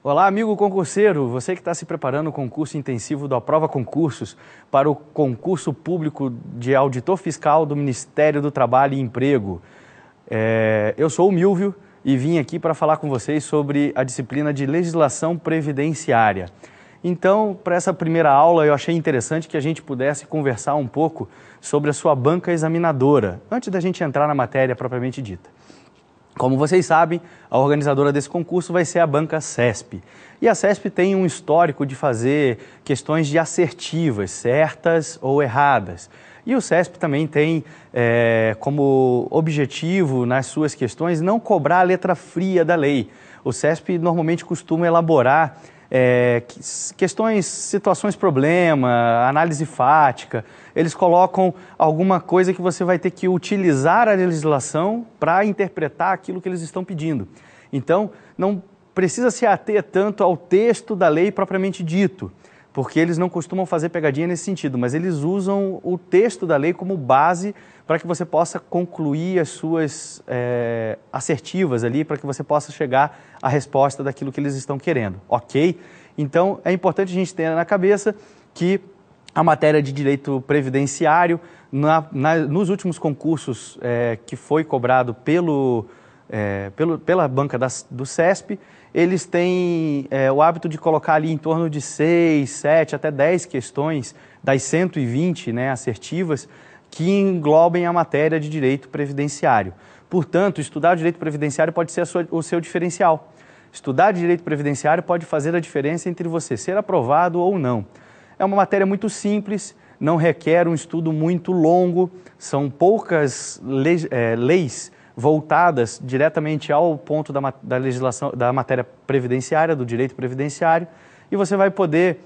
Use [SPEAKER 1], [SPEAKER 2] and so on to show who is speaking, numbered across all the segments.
[SPEAKER 1] Olá, amigo concurseiro, você que está se preparando o concurso intensivo do Aprova Concursos para o concurso público de auditor fiscal do Ministério do Trabalho e Emprego. Eu sou o Milvio e vim aqui para falar com vocês sobre a disciplina de legislação previdenciária. Então, para essa primeira aula, eu achei interessante que a gente pudesse conversar um pouco sobre a sua banca examinadora, antes da gente entrar na matéria propriamente dita. Como vocês sabem, a organizadora desse concurso vai ser a banca CESP. E a CESP tem um histórico de fazer questões de assertivas, certas ou erradas. E o CESP também tem como objetivo nas suas questões não cobrar a letra fria da lei. O CESP normalmente costuma elaborar questões, situações problema, análise fática. Eles colocam alguma coisa que você vai ter que utilizar a legislação para interpretar aquilo que eles estão pedindo. Então, não precisa se ater tanto ao texto da lei propriamente dito, porque eles não costumam fazer pegadinha nesse sentido, mas eles usam o texto da lei como base para que você possa concluir as suas assertivas ali, para que você possa chegar à resposta daquilo que eles estão querendo, ok? Então, é importante a gente ter na cabeça que a matéria de direito previdenciário, nos últimos concursos que foi cobrado pela banca do CESP, eles têm o hábito de colocar ali em torno de 6, 7, até 10 questões das 120 assertivas que englobem a matéria de direito previdenciário. Portanto, estudar direito previdenciário pode ser o seu diferencial. Estudar direito previdenciário pode fazer a diferença entre você ser aprovado ou não. É uma matéria muito simples, não requer um estudo muito longo, são poucas leis voltadas diretamente ao ponto da legislação, da matéria previdenciária, do direito previdenciário, e você vai poder,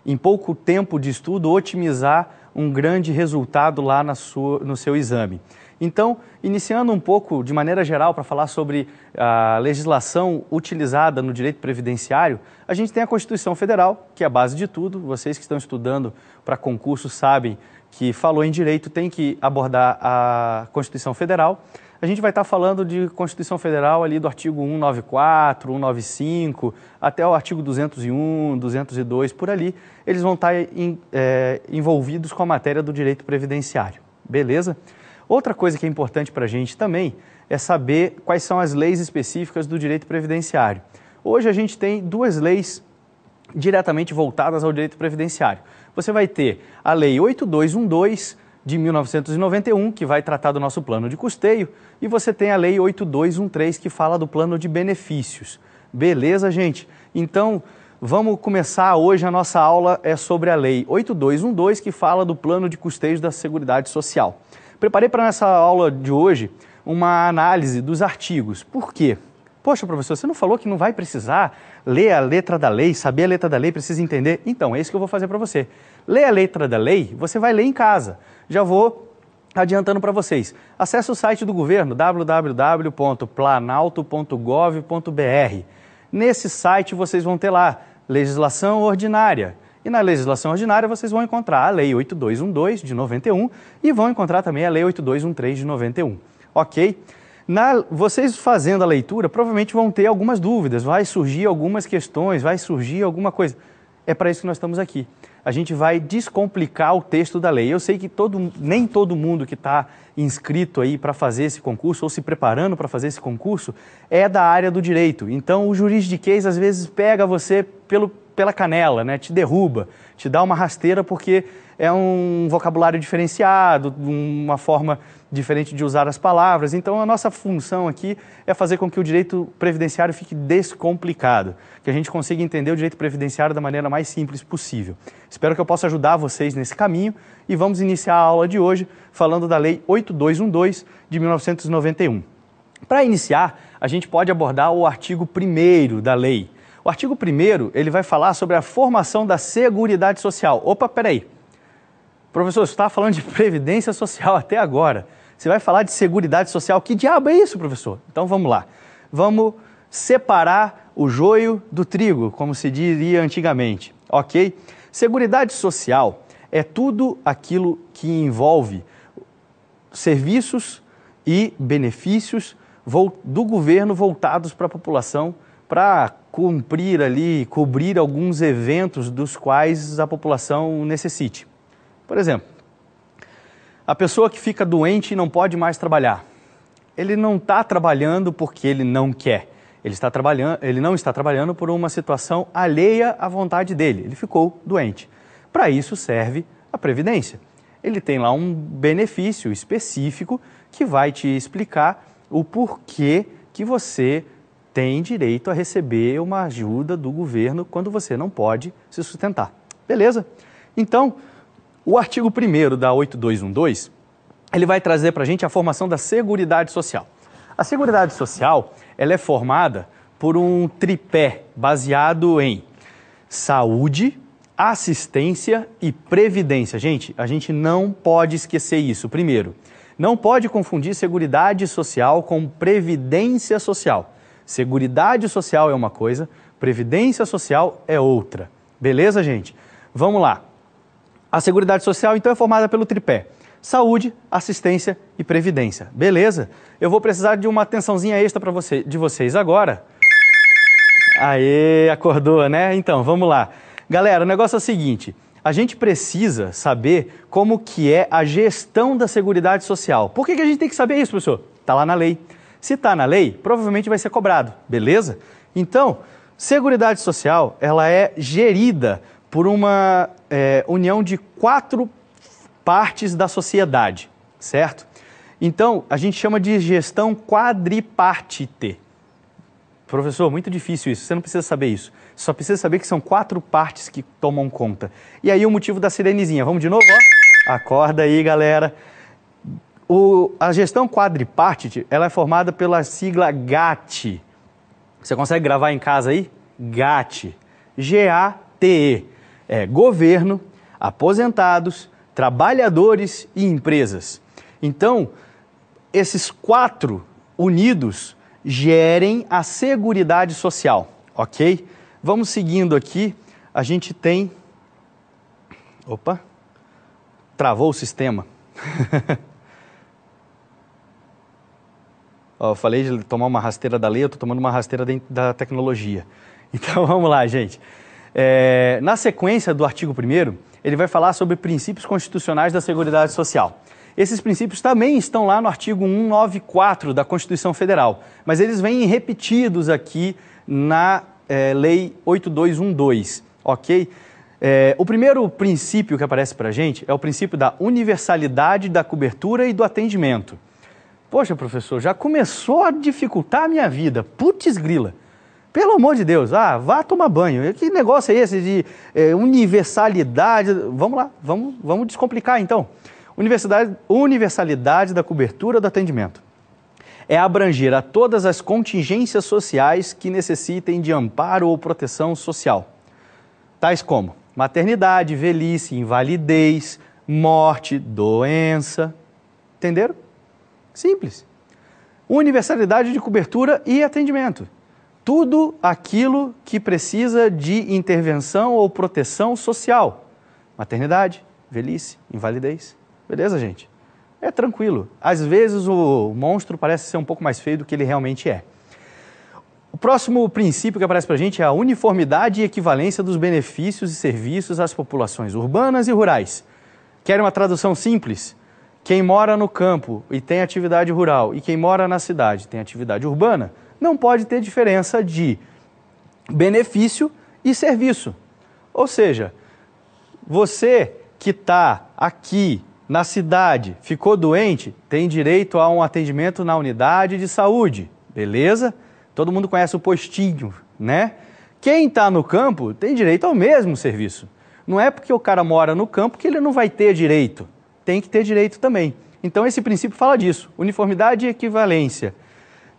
[SPEAKER 1] em pouco tempo de estudo, otimizar um grande resultado lá no seu exame. Então, iniciando um pouco de maneira geral para falar sobre a legislação utilizada no direito previdenciário, a gente tem a Constituição Federal, que é a base de tudo. Vocês que estão estudando para concurso sabem que falou em direito tem que abordar a Constituição Federal. A gente vai estar falando de Constituição Federal ali do artigo 194, 195, até o artigo 201, 202, por ali. Eles vão estar envolvidos com a matéria do direito previdenciário, beleza? Outra coisa que é importante para a gente também é saber quais são as leis específicas do direito previdenciário. Hoje a gente tem duas leis diretamente voltadas ao direito previdenciário. Você vai ter a Lei 8212 de 1991, que vai tratar do nosso plano de custeio, e você tem a Lei 8213, que fala do plano de benefícios. Beleza, gente? Então, vamos começar hoje, a nossa aula é sobre a Lei 8212, que fala do plano de custeios da Seguridade Social. Preparei para essa aula de hoje uma análise dos artigos. Por quê? Poxa, professor, você não falou que não vai precisar ler a letra da lei, saber a letra da lei, precisa entender? Então, é isso que eu vou fazer para você. Lê a letra da lei, você vai ler em casa. Já vou adiantando para vocês. Acesse o site do governo, www.planalto.gov.br. Nesse site vocês vão ter lá legislação ordinária. E na legislação ordinária vocês vão encontrar a Lei 8212 de 91 e vão encontrar também a Lei 8213 de 91. Ok? Vocês fazendo a leitura provavelmente vão ter algumas dúvidas, vai surgir algumas questões, vai surgir alguma coisa. É para isso que nós estamos aqui. A gente vai descomplicar o texto da lei. Eu sei que nem todo mundo que está inscrito aí para fazer esse concurso ou se preparando para fazer esse concurso é da área do direito. Então o juridiquês às vezes pega você pela canela, né? Te derruba, te dá uma rasteira porque é um vocabulário diferenciado, uma forma diferente de usar as palavras. Então a nossa função aqui é fazer com que o direito previdenciário fique descomplicado, que a gente consiga entender o direito previdenciário da maneira mais simples possível. Espero que eu possa ajudar vocês nesse caminho e vamos iniciar a aula de hoje falando da Lei 8212 de 1991. Para iniciar, a gente pode abordar o artigo 1º da lei. O artigo 1º, ele vai falar sobre a formação da Seguridade Social. Opa, peraí. Professor, você estava falando de Previdência Social até agora. Você vai falar de Seguridade Social? Que diabo é isso, professor? Então vamos lá. Vamos separar o joio do trigo, como se diria antigamente, ok? Seguridade Social é tudo aquilo que envolve serviços e benefícios do governo voltados para a população, para cumprir ali, cobrir alguns eventos dos quais a população necessite. Por exemplo, a pessoa que fica doente e não pode mais trabalhar. Ele não está trabalhando porque ele não quer. Ele não está trabalhando por uma situação alheia à vontade dele. Ele ficou doente. Para isso serve a Previdência. Ele tem lá um benefício específico que vai te explicar o porquê que você tem direito a receber uma ajuda do governo quando você não pode se sustentar. Beleza? Então, o artigo 1º da 8212, ele vai trazer para a gente a formação da Seguridade Social. A Seguridade Social, ela é formada por um tripé baseado em saúde, assistência e previdência. Gente, a gente não pode esquecer isso. Primeiro, não pode confundir Seguridade Social com Previdência Social. Seguridade Social é uma coisa, Previdência Social é outra. Beleza, gente? Vamos lá. A Seguridade Social, então, é formada pelo tripé: saúde, assistência e previdência. Beleza? Eu vou precisar de uma atençãozinha extra de vocês agora. Aê, acordou, né? Então, vamos lá. Galera, o negócio é o seguinte: a gente precisa saber como que é a gestão da Seguridade Social. Por que a gente tem que saber isso, professor? Está lá na lei. Se está na lei, provavelmente vai ser cobrado, beleza? Então, Seguridade Social, ela é gerida por uma união de 4 partes da sociedade, certo? Então, a gente chama de gestão quadripartite. Professor, muito difícil isso, você não precisa saber isso. Só precisa saber que são 4 partes que tomam conta. E aí o motivo da sirenezinha. Vamos de novo, ó? Acorda aí, galera. A gestão quadripartite, ela é formada pela sigla GATE. Você consegue gravar em casa aí? GATE. G-A-T-E. É governo, aposentados, trabalhadores e empresas. Então, esses 4 unidos gerem a Seguridade Social, ok? Vamos seguindo aqui, a gente tem... Opa, travou o sistema. Ó, eu falei de tomar uma rasteira da lei, eu estou tomando uma rasteira da tecnologia. Então vamos lá, gente. Na sequência do artigo 1º, ele vai falar sobre princípios constitucionais da Seguridade Social. Esses princípios também estão lá no artigo 194 da Constituição Federal, mas eles vêm repetidos aqui na Lei 8212, ok? O primeiro princípio que aparece para a gente é o princípio da universalidade da cobertura e do atendimento. Poxa, professor, já começou a dificultar a minha vida. Putz grila. Pelo amor de Deus, vá tomar banho. Que negócio é esse de universalidade? Vamos lá, vamos descomplicar então. Universalidade da cobertura do atendimento. É abranger a todas as contingências sociais que necessitem de amparo ou proteção social. Tais como maternidade, velhice, invalidez, morte, doença. Entenderam? Simples. Universalidade de cobertura e atendimento. Tudo aquilo que precisa de intervenção ou proteção social. Maternidade, velhice, invalidez. Beleza, gente? É tranquilo. Às vezes o monstro parece ser um pouco mais feio do que ele realmente é. O próximo princípio que aparece para a gente é a uniformidade e equivalência dos benefícios e serviços às populações urbanas e rurais. Querem uma tradução simples? Quem mora no campo e tem atividade rural e quem mora na cidade tem atividade urbana, não pode ter diferença de benefício e serviço. Ou seja, você que está aqui na cidade, ficou doente, tem direito a um atendimento na unidade de saúde, beleza? Todo mundo conhece o postinho, né? Quem está no campo tem direito ao mesmo serviço. Não é porque o cara mora no campo que ele não vai ter direito. Tem que ter direito também. Então esse princípio fala disso, uniformidade e equivalência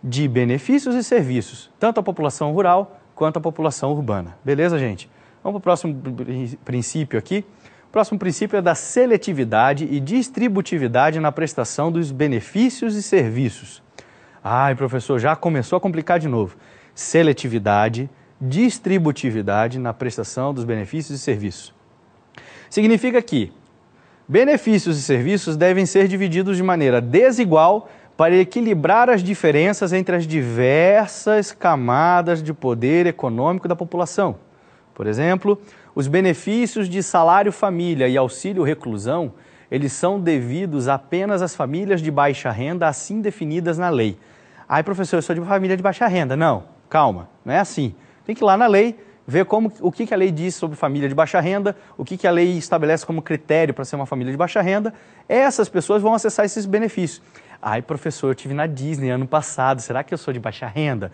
[SPEAKER 1] de benefícios e serviços, tanto à população rural quanto à população urbana. Beleza, gente? Vamos para o próximo princípio aqui. O próximo princípio é da seletividade e distributividade na prestação dos benefícios e serviços. Ai, professor, já começou a complicar de novo. Seletividade, distributividade na prestação dos benefícios e serviços. Significa que benefícios e serviços devem ser divididos de maneira desigual para equilibrar as diferenças entre as diversas camadas de poder econômico da população. Por exemplo, os benefícios de salário-família e auxílio-reclusão, eles são devidos apenas às famílias de baixa renda, assim definidas na lei. Ai, professor, eu sou de uma família de baixa renda. Não, calma, não é assim. Tem que ir lá na lei, ver o que a lei diz sobre família de baixa renda, o que a lei estabelece como critério para ser uma família de baixa renda. Essas pessoas vão acessar esses benefícios. Ai, professor, eu estive na Disney ano passado, será que eu sou de baixa renda?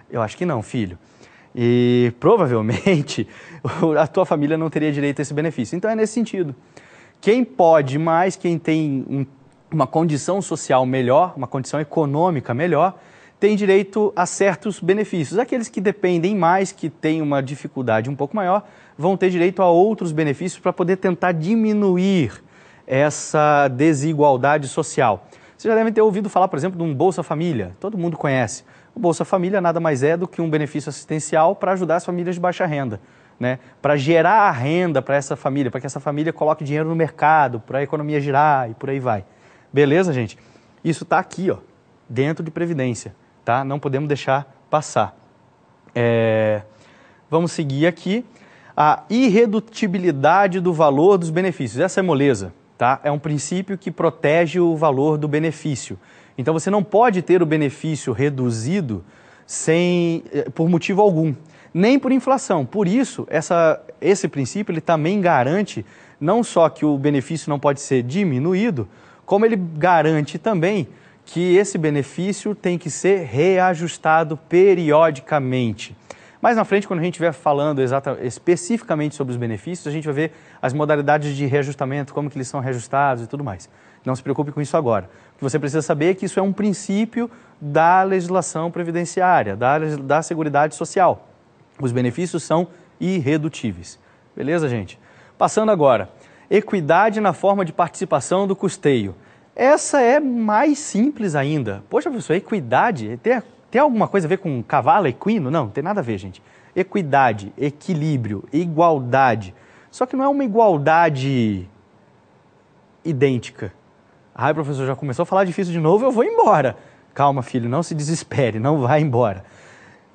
[SPEAKER 1] Eu acho que não, filho. E provavelmente a tua família não teria direito a esse benefício. Então é nesse sentido. Quem pode mais, quem tem uma condição social melhor, uma condição econômica melhor, tem direito a certos benefícios. Aqueles que dependem mais, que têm uma dificuldade um pouco maior, vão ter direito a outros benefícios para poder tentar diminuir essa desigualdade social. Vocês já devem ter ouvido falar, por exemplo, de um Bolsa Família. Todo mundo conhece. O Bolsa Família nada mais é do que um benefício assistencial para ajudar as famílias de baixa renda, né? Para gerar a renda para essa família, para que essa família coloque dinheiro no mercado, para a economia girar e por aí vai. Beleza, gente? Isso está aqui, ó, dentro de Previdência, tá? Não podemos deixar passar. Vamos seguir aqui. A irredutibilidade do valor dos benefícios. Essa é moleza, tá? É um princípio que protege o valor do benefício. Então, você não pode ter o benefício reduzido por motivo algum, nem por inflação. Por isso, esse princípio ele também garante não só que o benefício não pode ser diminuído, como ele garante também que esse benefício tem que ser reajustado periodicamente. Mais na frente, quando a gente estiver falando especificamente sobre os benefícios, a gente vai ver as modalidades de reajustamento, como que eles são reajustados e tudo mais. Não se preocupe com isso agora. O que você precisa saber é que isso é um princípio da legislação previdenciária, da Seguridade Social. Os benefícios são irredutíveis. Beleza, gente? Passando agora. Equidade na forma de participação do custeio. Essa é mais simples ainda. Poxa, professor, equidade tem alguma coisa a ver com cavalo equino? Não, não tem nada a ver, gente. Equidade, equilíbrio, igualdade. Só que não é uma igualdade idêntica. Ai, professor, já começou a falar difícil de novo, eu vou embora. Calma, filho, não se desespere, não vá embora.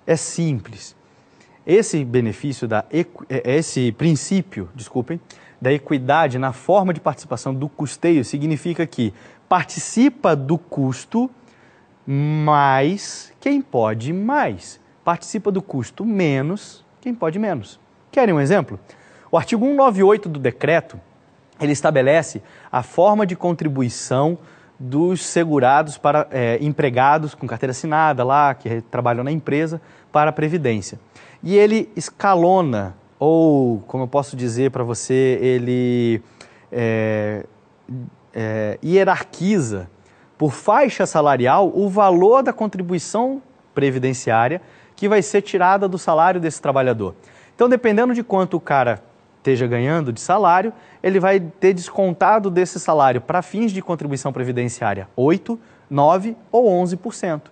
[SPEAKER 1] É simples. Esse princípio, da equidade na forma de participação do custeio significa que participa do custo mais quem pode mais. Participa do custo menos quem pode menos. Querem um exemplo? O artigo 198 do decreto, ele estabelece a forma de contribuição dos segurados para empregados com carteira assinada lá, que trabalham na empresa, para a Previdência. E ele escalona, ou como eu posso dizer para você, ele hierarquiza por faixa salarial o valor da contribuição previdenciária que vai ser tirada do salário desse trabalhador. Então, dependendo de quanto o cara esteja ganhando de salário, ele vai ter descontado desse salário para fins de contribuição previdenciária 8%, 9% ou 11%.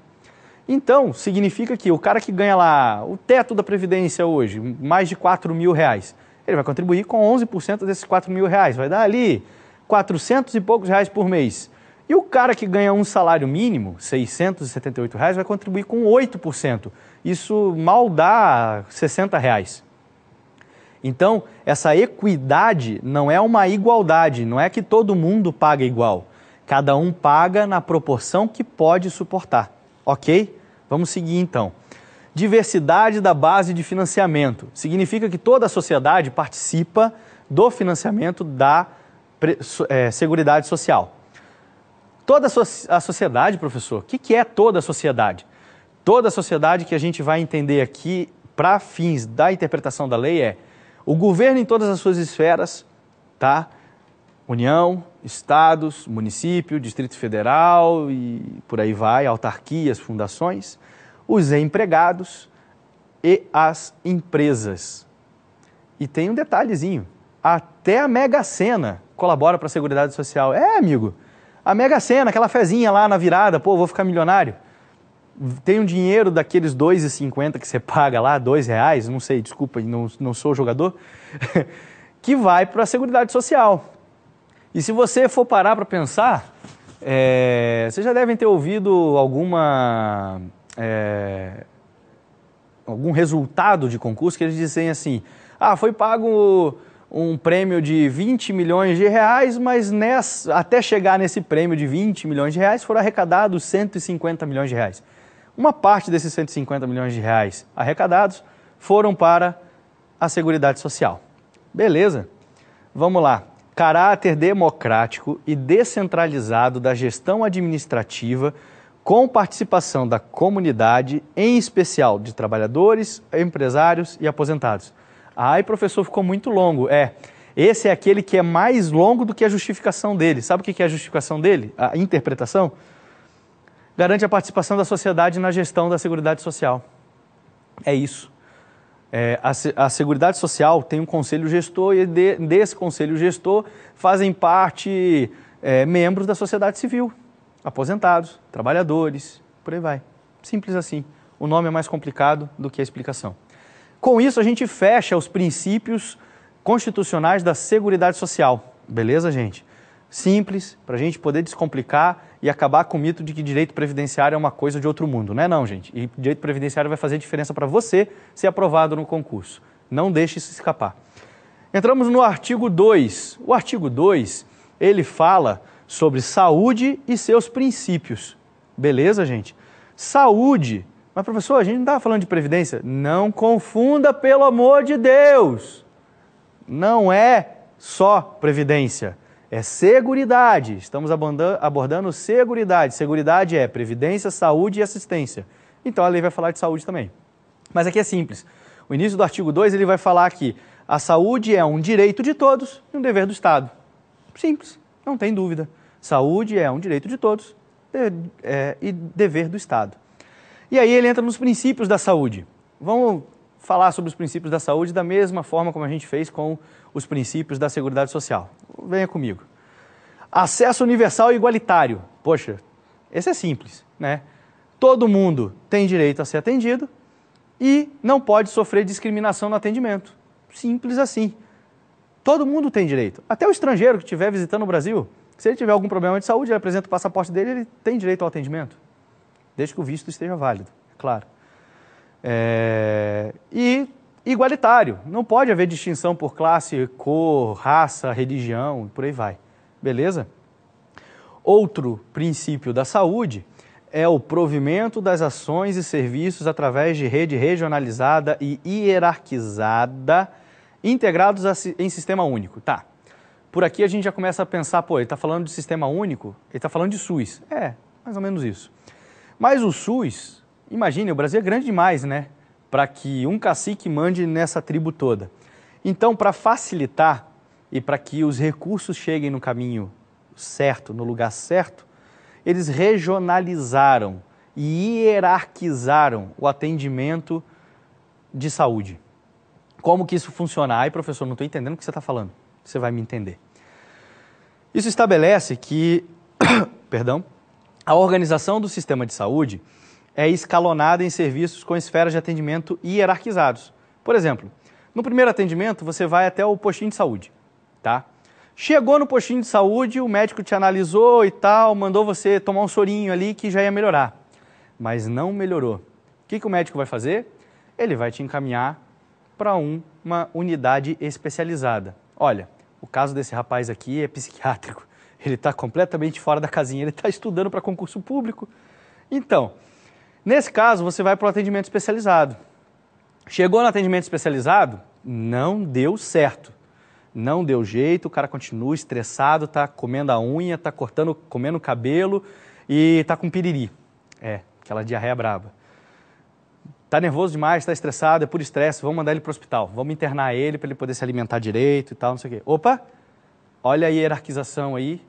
[SPEAKER 1] Então, significa que o cara que ganha lá o teto da Previdência hoje, mais de R$4.000, ele vai contribuir com 11% desses R$4.000, vai dar ali 400 e poucos reais por mês. E o cara que ganha um salário mínimo, R$678, vai contribuir com 8%. Isso mal dá R$60. Então, essa equidade não é uma igualdade, não é que todo mundo paga igual. Cada um paga na proporção que pode suportar. Ok? Vamos seguir então. Diversidade da base de financiamento. Significa que toda a sociedade participa do financiamento da Seguridade Social. Toda a sociedade, professor, o que é toda a sociedade? Toda a sociedade que a gente vai entender aqui para fins da interpretação da lei é o governo em todas as suas esferas, tá? União, estados, município, Distrito Federal e por aí vai, autarquias, fundações, os empregados e as empresas. E tem um detalhezinho, até a Mega Sena colabora para a Seguridade Social. Amigo, a Mega Sena, aquela fezinha lá na virada, pô, vou ficar milionário. Tem um dinheiro daqueles R$2,50 que você paga lá, R$2, não sei, desculpa, não sou jogador, que vai para a Seguridade Social. E se você for parar para pensar, Vocês já devem ter ouvido algum resultado de concurso que eles dizem assim, foi pago um prêmio de 20 milhões de reais, mas até chegar nesse prêmio de 20 milhões de reais foram arrecadados 150 milhões de reais. Uma parte desses 150 milhões de reais arrecadados foram para a Seguridade Social. Beleza? Vamos lá. Caráter democrático e descentralizado da gestão administrativa com participação da comunidade, em especial de trabalhadores, empresários e aposentados. Professor, ficou muito longo. Esse é aquele que é mais longo do que a justificação dele. Sabe o que é a justificação dele? A interpretação? Garante a participação da sociedade na gestão da Seguridade Social. É isso. A Seguridade Social tem um conselho gestor e desse conselho gestor fazem parte membros da sociedade civil, aposentados, trabalhadores, por aí vai. Simples assim. O nome é mais complicado do que a explicação. Com isso, a gente fecha os princípios constitucionais da Seguridade Social. Beleza, gente? Simples, para a gente poder descomplicar e acabar com o mito de que direito previdenciário é uma coisa de outro mundo. Não é não, gente. E direito previdenciário vai fazer diferença para você ser aprovado no concurso. Não deixe isso escapar. Entramos no artigo 2. O artigo 2, ele fala sobre saúde e seus princípios. Beleza, gente? Saúde. Mas, professor, a gente não estava falando de previdência? Não confunda, pelo amor de Deus. Não é só previdência. É seguridade. Estamos abordando seguridade. Seguridade é previdência, saúde e assistência. Então a lei vai falar de saúde também. Mas aqui é simples. O início do artigo 2 ele vai falar que a saúde é um direito de todos e um dever do Estado. Simples, não tem dúvida. Saúde é um direito de todos e dever do Estado. E aí ele entra nos princípios da saúde. Vamos falar sobre os princípios da saúde da mesma forma como a gente fez com os princípios da Seguridade Social. Venha comigo. Acesso universal e igualitário. Poxa, esse é simples, né? Todo mundo tem direito a ser atendido e não pode sofrer discriminação no atendimento. Simples assim. Todo mundo tem direito. Até o estrangeiro que estiver visitando o Brasil, se ele tiver algum problema de saúde, ele apresenta o passaporte dele, ele tem direito ao atendimento. Desde que o visto esteja válido, é claro. E igualitário. Não pode haver distinção por classe, cor, raça, religião, por aí vai. Beleza? Outro princípio da saúde é o provimento das ações e serviços através de rede regionalizada e hierarquizada, integrados em sistema único. Tá. Por aqui a gente já começa a pensar, ele está falando de sistema único, ele está falando de SUS. Mais ou menos isso. Mas o SUS, imagine, o Brasil é grande demais, né? Para que um cacique mande nessa tribo toda. Então, para facilitar e para que os recursos cheguem no caminho certo, no lugar certo, eles regionalizaram e hierarquizaram o atendimento de saúde. Como que isso funciona? Professor, não estou entendendo o que você está falando. Você vai me entender. Isso estabelece que, a organização do sistema de saúde é escalonada em serviços com esferas de atendimento hierarquizados. Por exemplo, no primeiro atendimento você vai até o postinho de saúde, tá? Chegou no postinho de saúde, o médico te analisou e tal, mandou você tomar um sorinho ali que já ia melhorar. Mas não melhorou. O que o médico vai fazer? Ele vai te encaminhar para uma unidade especializada. Olha, o caso desse rapaz aqui é psiquiátrico. Ele está completamente fora da casinha, ele está estudando para concurso público. Então, nesse caso, você vai para o atendimento especializado. Chegou no atendimento especializado, não deu certo. Não deu jeito, o cara continua estressado, está comendo a unha, está comendo o cabelo e está com piriri. Aquela diarreia braba. Está nervoso demais, está estressado, é por estresse, vamos mandar ele para o hospital. Vamos internar ele para ele poder se alimentar direito e tal, não sei o quê. Opa, olha a hierarquização aí.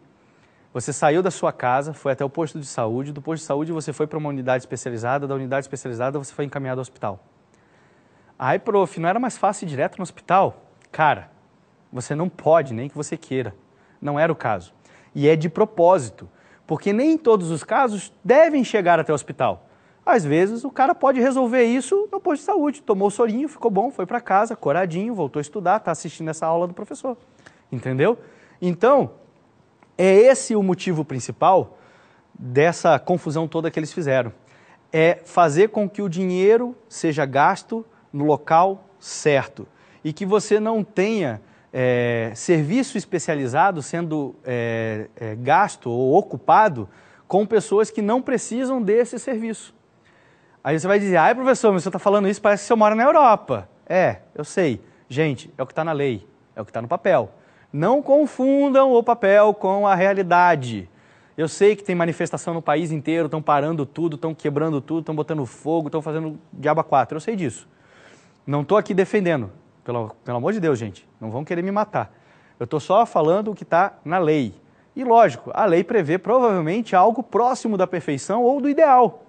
[SPEAKER 1] Você saiu da sua casa, foi até o posto de saúde, do posto de saúde você foi para uma unidade especializada, da unidade especializada você foi encaminhado ao hospital. Prof, não era mais fácil ir direto no hospital? Cara, você não pode, nem que você queira. Não era o caso. E é de propósito, porque nem em todos os casos devem chegar até o hospital. Às vezes o cara pode resolver isso no posto de saúde, tomou o sorinho, ficou bom, foi para casa, coradinho, voltou a estudar, está assistindo essa aula do professor. Entendeu? Então, é esse o motivo principal dessa confusão toda que eles fizeram. É fazer com que o dinheiro seja gasto no local certo e que você não tenha serviço especializado sendo gasto ou ocupado com pessoas que não precisam desse serviço. Aí você vai dizer, ai professor, mas você está falando isso, parece que você mora na Europa. Eu sei. Gente, é o que está na lei, é o que está no papel. Não confundam o papel com a realidade. Eu sei que tem manifestação no país inteiro, estão parando tudo, estão quebrando tudo, estão botando fogo, estão fazendo diabo a quatro. Eu sei disso. Não estou aqui defendendo. Pelo amor de Deus, gente. Não vão querer me matar. Eu estou só falando o que está na lei. E lógico, a lei prevê provavelmente algo próximo da perfeição ou do ideal.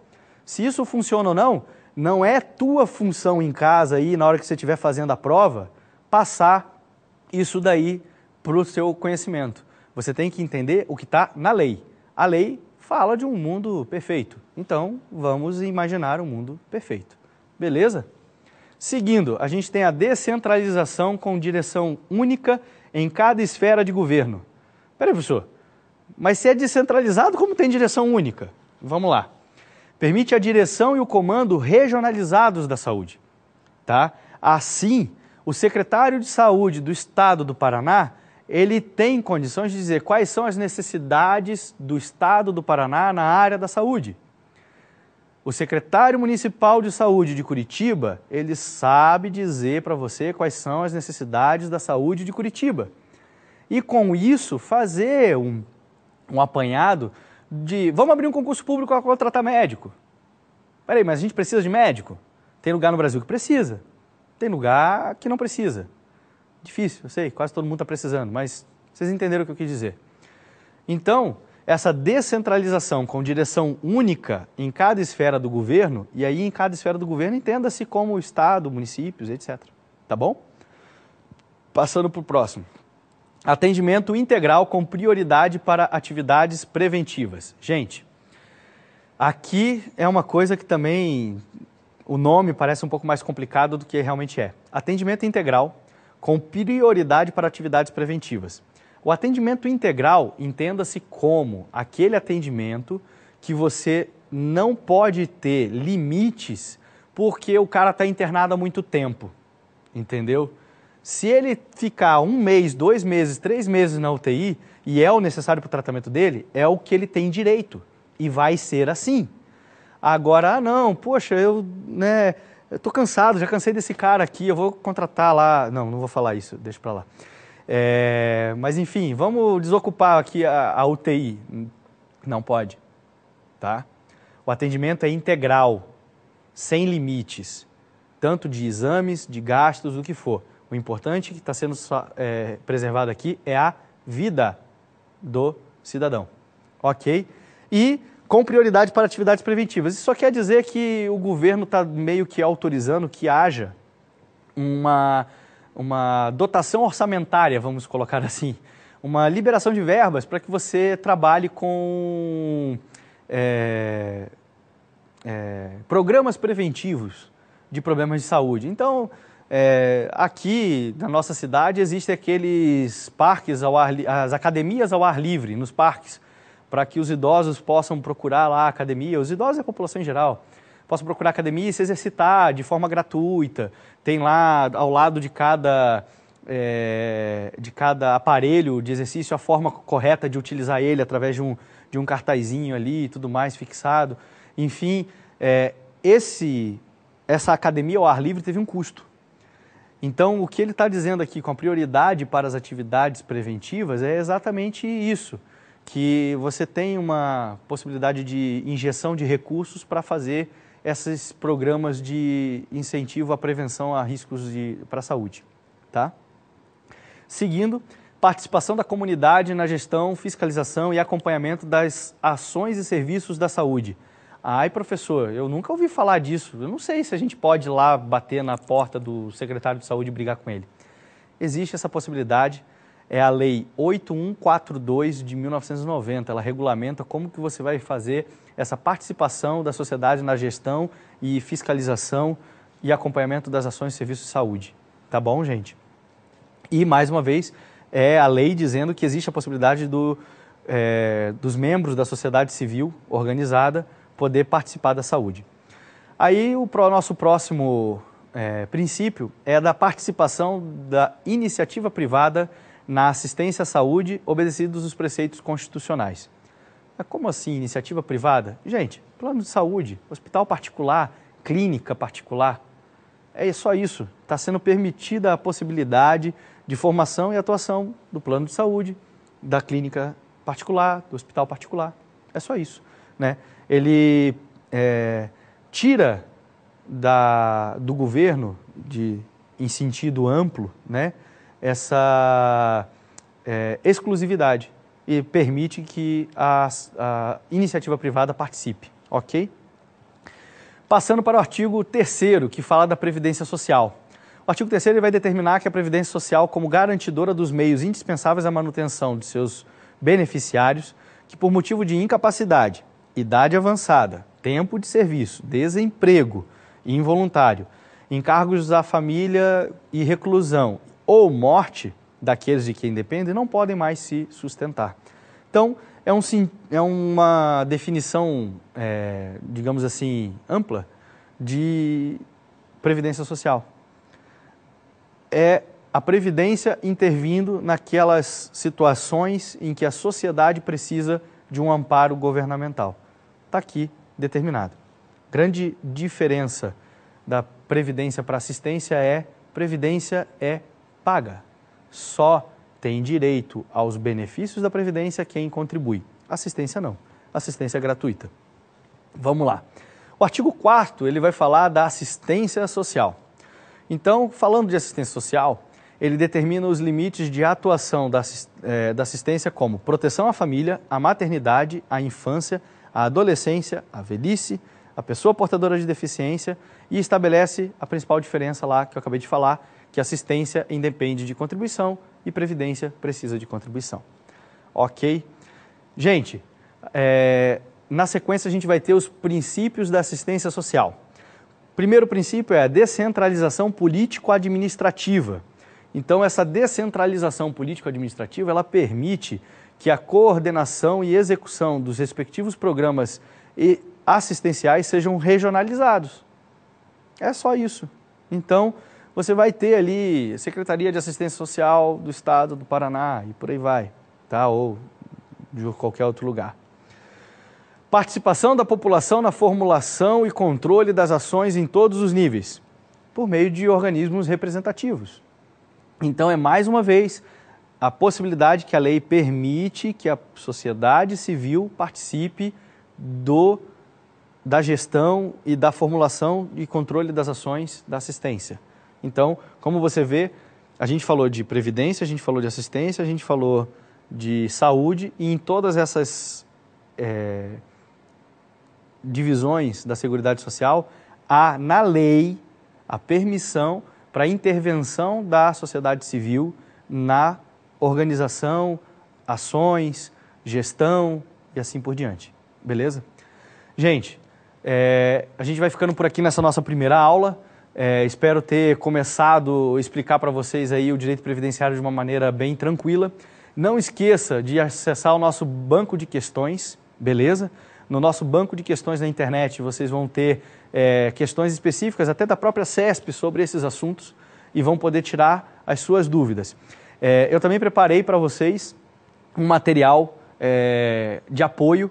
[SPEAKER 1] Se isso funciona ou não, não é tua função em casa aí, na hora que você estiver fazendo a prova, passar isso daí para o seu conhecimento. Você tem que entender o que está na lei. A lei fala de um mundo perfeito. Então, vamos imaginar um mundo perfeito. Beleza? Seguindo, a gente tem a descentralização com direção única em cada esfera de governo. Peraí, professor, mas se é descentralizado, como tem direção única? Vamos lá. Permite a direção e o comando regionalizados da saúde. Tá? Assim, o secretário de saúde do estado do Paraná, ele tem condições de dizer quais são as necessidades do estado do Paraná na área da saúde. O secretário municipal de saúde de Curitiba, ele sabe dizer para você quais são as necessidades da saúde de Curitiba. E com isso, fazer um apanhado de, vamos abrir um concurso público para contratar médico. Peraí, mas a gente precisa de médico? Tem lugar no Brasil que precisa, tem lugar que não precisa. Difícil, eu sei, quase todo mundo está precisando, mas vocês entenderam o que eu quis dizer. Então, essa descentralização com direção única em cada esfera do governo, e aí em cada esfera do governo entenda-se como estado, municípios, etc. Tá bom? Passando para o próximo. Atendimento integral com prioridade para atividades preventivas. Gente, aqui é uma coisa que também o nome parece um pouco mais complicado do que realmente é. Atendimento integral com prioridade para atividades preventivas. O atendimento integral, entenda-se como aquele atendimento que você não pode ter limites porque o cara está internado há muito tempo, entendeu? Se ele ficar 1 mês, 2 meses, 3 meses na UTI e é o necessário para o tratamento dele, é o que ele tem direito e vai ser assim. Agora, não, poxa, eu tô cansado, já cansei desse cara aqui, eu vou contratar lá, não vou falar isso, deixa para lá. Mas enfim, vamos desocupar aqui a UTI. Não pode, tá? O atendimento é integral, sem limites, tanto de exames, de gastos, do que for. O importante que está sendo preservado aqui é a vida do cidadão, ok? E com prioridade para atividades preventivas. Isso só quer dizer que o governo está meio que autorizando que haja uma dotação orçamentária, vamos colocar assim, uma liberação de verbas para que você trabalhe com programas preventivos de problemas de saúde. Então, aqui na nossa cidade existem aqueles parques as academias ao ar livre, nos parques, para que os idosos possam procurar lá a academia, os idosos e a população em geral, possam procurar academia e se exercitar de forma gratuita. Tem lá ao lado de cada aparelho de exercício a forma correta de utilizar ele através de um cartazinho ali e tudo mais fixado. Enfim, essa academia ao ar livre teve um custo. Então, o que ele está dizendo aqui com a prioridade para as atividades preventivas é exatamente isso, que você tem uma possibilidade de injeção de recursos para fazer esses programas de incentivo à prevenção a riscos para a saúde. Tá? Seguindo, participação da comunidade na gestão, fiscalização e acompanhamento das ações e serviços da saúde. Ai, professor, eu nunca ouvi falar disso. Eu não sei se a gente pode ir lá bater na porta do secretário de saúde e brigar com ele. Existe essa possibilidade. É a Lei 8142 de 1990. Ela regulamenta como que você vai fazer essa participação da sociedade na gestão e fiscalização e acompanhamento das ações e serviços de saúde. Tá bom, gente? E, mais uma vez, é a lei dizendo que existe a possibilidade dos membros da sociedade civil organizada poder participar da saúde. Aí o nosso próximo princípio é da participação da iniciativa privada na assistência à saúde, obedecidos os preceitos constitucionais. Mas como assim iniciativa privada? Gente, plano de saúde, hospital particular, clínica particular, é só isso. Está sendo permitida a possibilidade de formação e atuação do plano de saúde, da clínica particular, do hospital particular. É só isso, né? Ele tira do governo, em sentido amplo, né, essa exclusividade e permite que a iniciativa privada participe, ok? Passando para o artigo 3º, que fala da Previdência Social. O artigo 3º vai determinar que a Previdência Social, como garantidora dos meios indispensáveis à manutenção de seus beneficiários, que por motivo de incapacidade, idade avançada, tempo de serviço, desemprego involuntário, encargos à família e reclusão ou morte daqueles de quem dependem, não podem mais se sustentar. Então, é uma definição, digamos assim, ampla de previdência social. É a previdência intervindo naquelas situações em que a sociedade precisa de um amparo governamental. Está aqui determinado. Grande diferença da previdência para assistência previdência é paga. Só tem direito aos benefícios da previdência quem contribui. Assistência não. Assistência é gratuita. Vamos lá. O artigo 4º, ele vai falar da assistência social. Então, falando de assistência social, ele determina os limites de atuação da assistência como proteção à família, à maternidade, à infância, à adolescência, à velhice, à pessoa portadora de deficiência e estabelece a principal diferença lá que eu acabei de falar, que assistência independe de contribuição e previdência precisa de contribuição. Ok? Gente, na sequência a gente vai ter os princípios da assistência social. Primeiro princípio é a descentralização político-administrativa. Então, essa descentralização político-administrativa, ela permite que a coordenação e execução dos respectivos programas assistenciais sejam regionalizados. É só isso. Então, você vai ter ali Secretaria de Assistência Social do Estado do Paraná e por aí vai, tá? Ou de qualquer outro lugar. Participação da população na formulação e controle das ações em todos os níveis, por meio de organismos representativos. Então, é mais uma vez a possibilidade que a lei permite que a sociedade civil participe da gestão e da formulação e controle das ações da assistência. Então, como você vê, a gente falou de previdência, a gente falou de assistência, a gente falou de saúde e em todas essas divisões da Seguridade Social, há na lei a permissão para a intervenção da sociedade civil na organização, ações, gestão e assim por diante. Beleza? Gente, a gente vai ficando por aqui nessa nossa primeira aula. Espero ter começado a explicar para vocês aí o direito previdenciário de uma maneira bem tranquila. Não esqueça de acessar o nosso banco de questões, beleza? No nosso banco de questões na internet vocês vão ter questões específicas até da própria CESP sobre esses assuntos e vão poder tirar as suas dúvidas. Eu também preparei para vocês um material de apoio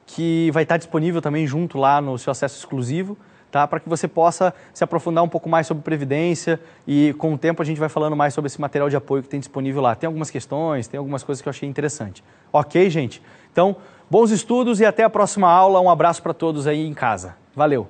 [SPEAKER 1] que vai estar disponível também junto lá no seu acesso exclusivo, tá? Para que você possa se aprofundar um pouco mais sobre previdência e com o tempo a gente vai falando mais sobre esse material de apoio que tem disponível lá. Tem algumas questões, tem algumas coisas que eu achei interessante. Ok, gente? Então, bons estudos e até a próxima aula. Um abraço para todos aí em casa. Valeu!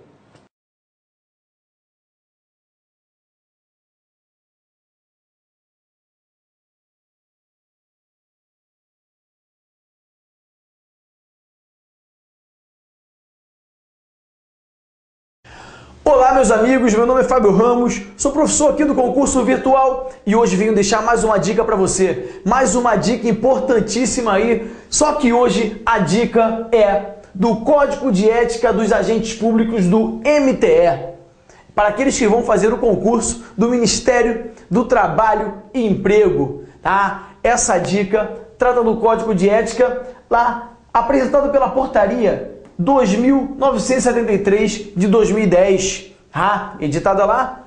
[SPEAKER 2] Olá meus amigos, meu nome é Fábio Ramos, sou professor aqui do concurso virtual e hoje venho deixar mais uma dica para você, mais uma dica importantíssima aí, só que hoje a dica é do Código de Ética dos Agentes Públicos do MTE, para aqueles que vão fazer o concurso do Ministério do Trabalho e Emprego, tá? Essa dica trata do Código de Ética lá apresentado pela Portaria 2.973 de 2010, editada lá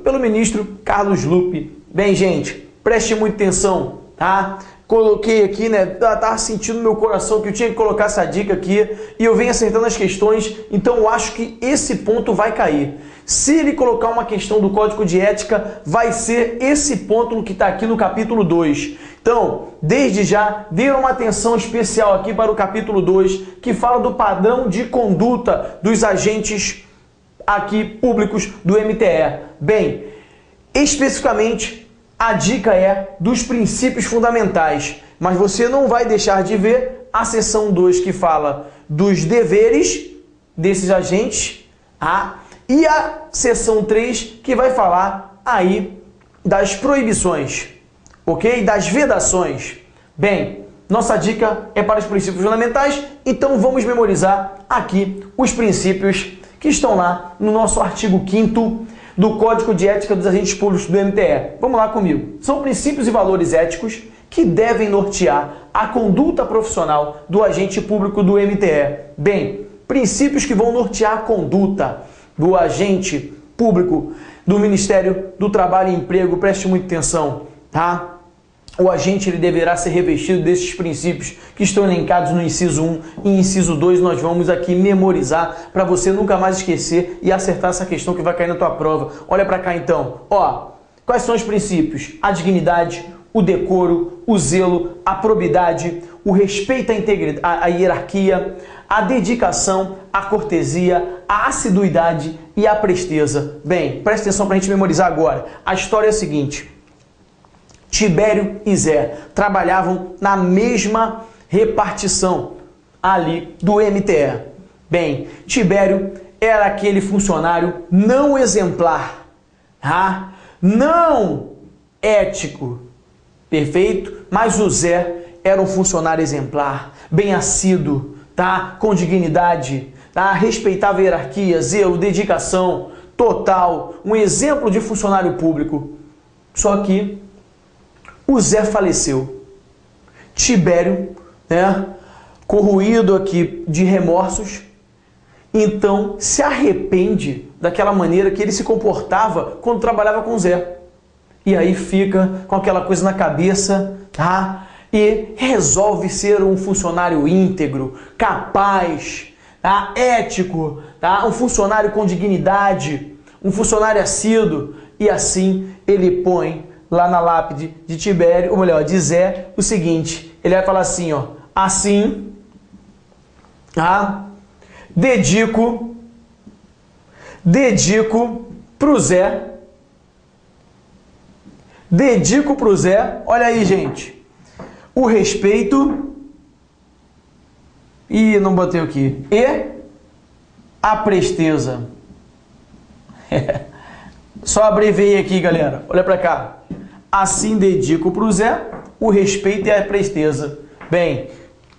[SPEAKER 2] pelo ministro Carlos Lupe. Bem, gente, preste muita atenção, tá? Coloquei aqui, né? Tava sentindo no meu coração que eu tinha que colocar essa dica aqui e eu venho acertando as questões, então eu acho que esse ponto vai cair. Se ele colocar uma questão do Código de Ética, vai ser esse ponto que está aqui no capítulo 2. Então, desde já, dê uma atenção especial aqui para o capítulo 2, que fala do padrão de conduta dos agentes aqui públicos do MTE. Bem, especificamente, a dica é dos princípios fundamentais, mas você não vai deixar de ver a seção 2, que fala dos deveres desses agentes, e a seção 3, que vai falar aí das proibições, ok? Das vedações. Bem, nossa dica é para os princípios fundamentais, então vamos memorizar aqui os princípios que estão lá no nosso artigo 5º do Código de Ética dos Agentes Públicos do MTE. Vamos lá comigo. São princípios e valores éticos que devem nortear a conduta profissional do agente público do MTE. Bem, princípios que vão nortear a conduta do agente público do Ministério do Trabalho e Emprego. Preste muita atenção, tá? O agente ele deverá ser revestido desses princípios que estão elencados no inciso 1 e inciso 2. Nós vamos aqui memorizar para você nunca mais esquecer e acertar essa questão que vai cair na tua prova. Olha para cá então. Ó, quais são os princípios? A dignidade, o decoro, o zelo, a probidade, o respeito à integridade, à hierarquia, a dedicação, a cortesia, a assiduidade e a presteza. Bem, presta atenção para a gente memorizar agora. A história é a seguinte: Tibério e Zé trabalhavam na mesma repartição ali do MTE. Bem, Tibério era aquele funcionário não exemplar, não ético, perfeito? Mas o Zé era um funcionário exemplar, bem assíduo, tá? Com dignidade, tá? Respeitava a hierarquia, zelo, dedicação total, um exemplo de funcionário público. Só que o Zé faleceu. Tibério, né, corroído aqui de remorsos, então se arrepende daquela maneira que ele se comportava quando trabalhava com o Zé. E aí fica com aquela coisa na cabeça, tá? E resolve ser um funcionário íntegro, capaz, tá? Ético, tá? Um funcionário com dignidade, um funcionário assíduo. E assim ele põe lá na lápide de Tibério, ou melhor, de Zé, o seguinte: ele vai falar assim, ó, assim, dedico pro Zé, olha aí, gente, o respeito, e não botei aqui, e a presteza. Só abreviei aqui, galera, olha pra cá. Assim dedico pro Zé o respeito e a presteza. Bem,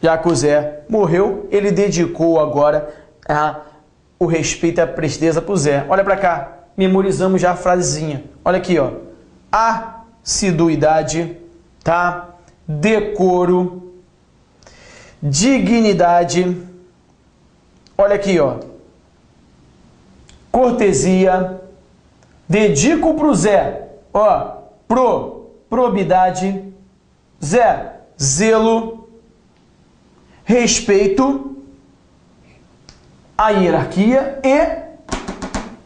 [SPEAKER 2] já que o Zé morreu, ele dedicou agora o respeito e a presteza pro Zé. Olha pra cá, memorizamos já a frasezinha. Olha aqui, ó. Assiduidade, tá? Decoro, dignidade. Olha aqui, ó. Cortesia. Dedico pro Zé, ó, probidade, Zé, zelo, respeito, a hierarquia e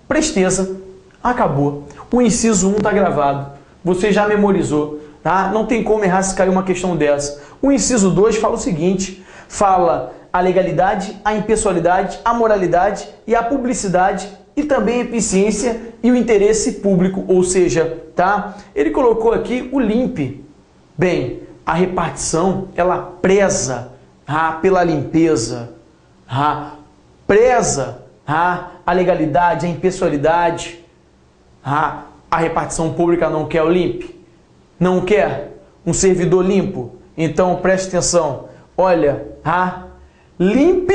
[SPEAKER 2] presteza. Acabou. O inciso 1 está gravado. Você já memorizou, tá? Não tem como errar se cair uma questão dessa. O inciso 2 fala o seguinte: fala a legalidade, a impessoalidade, a moralidade e a publicidade e também a eficiência e o interesse público, ou seja, tá? Ele colocou aqui o LIMP. Bem, a repartição, ela preza pela limpeza, preza a legalidade, a impessoalidade. A repartição pública não quer o LIMP, não quer um servidor limpo. Então preste atenção, olha, LIMP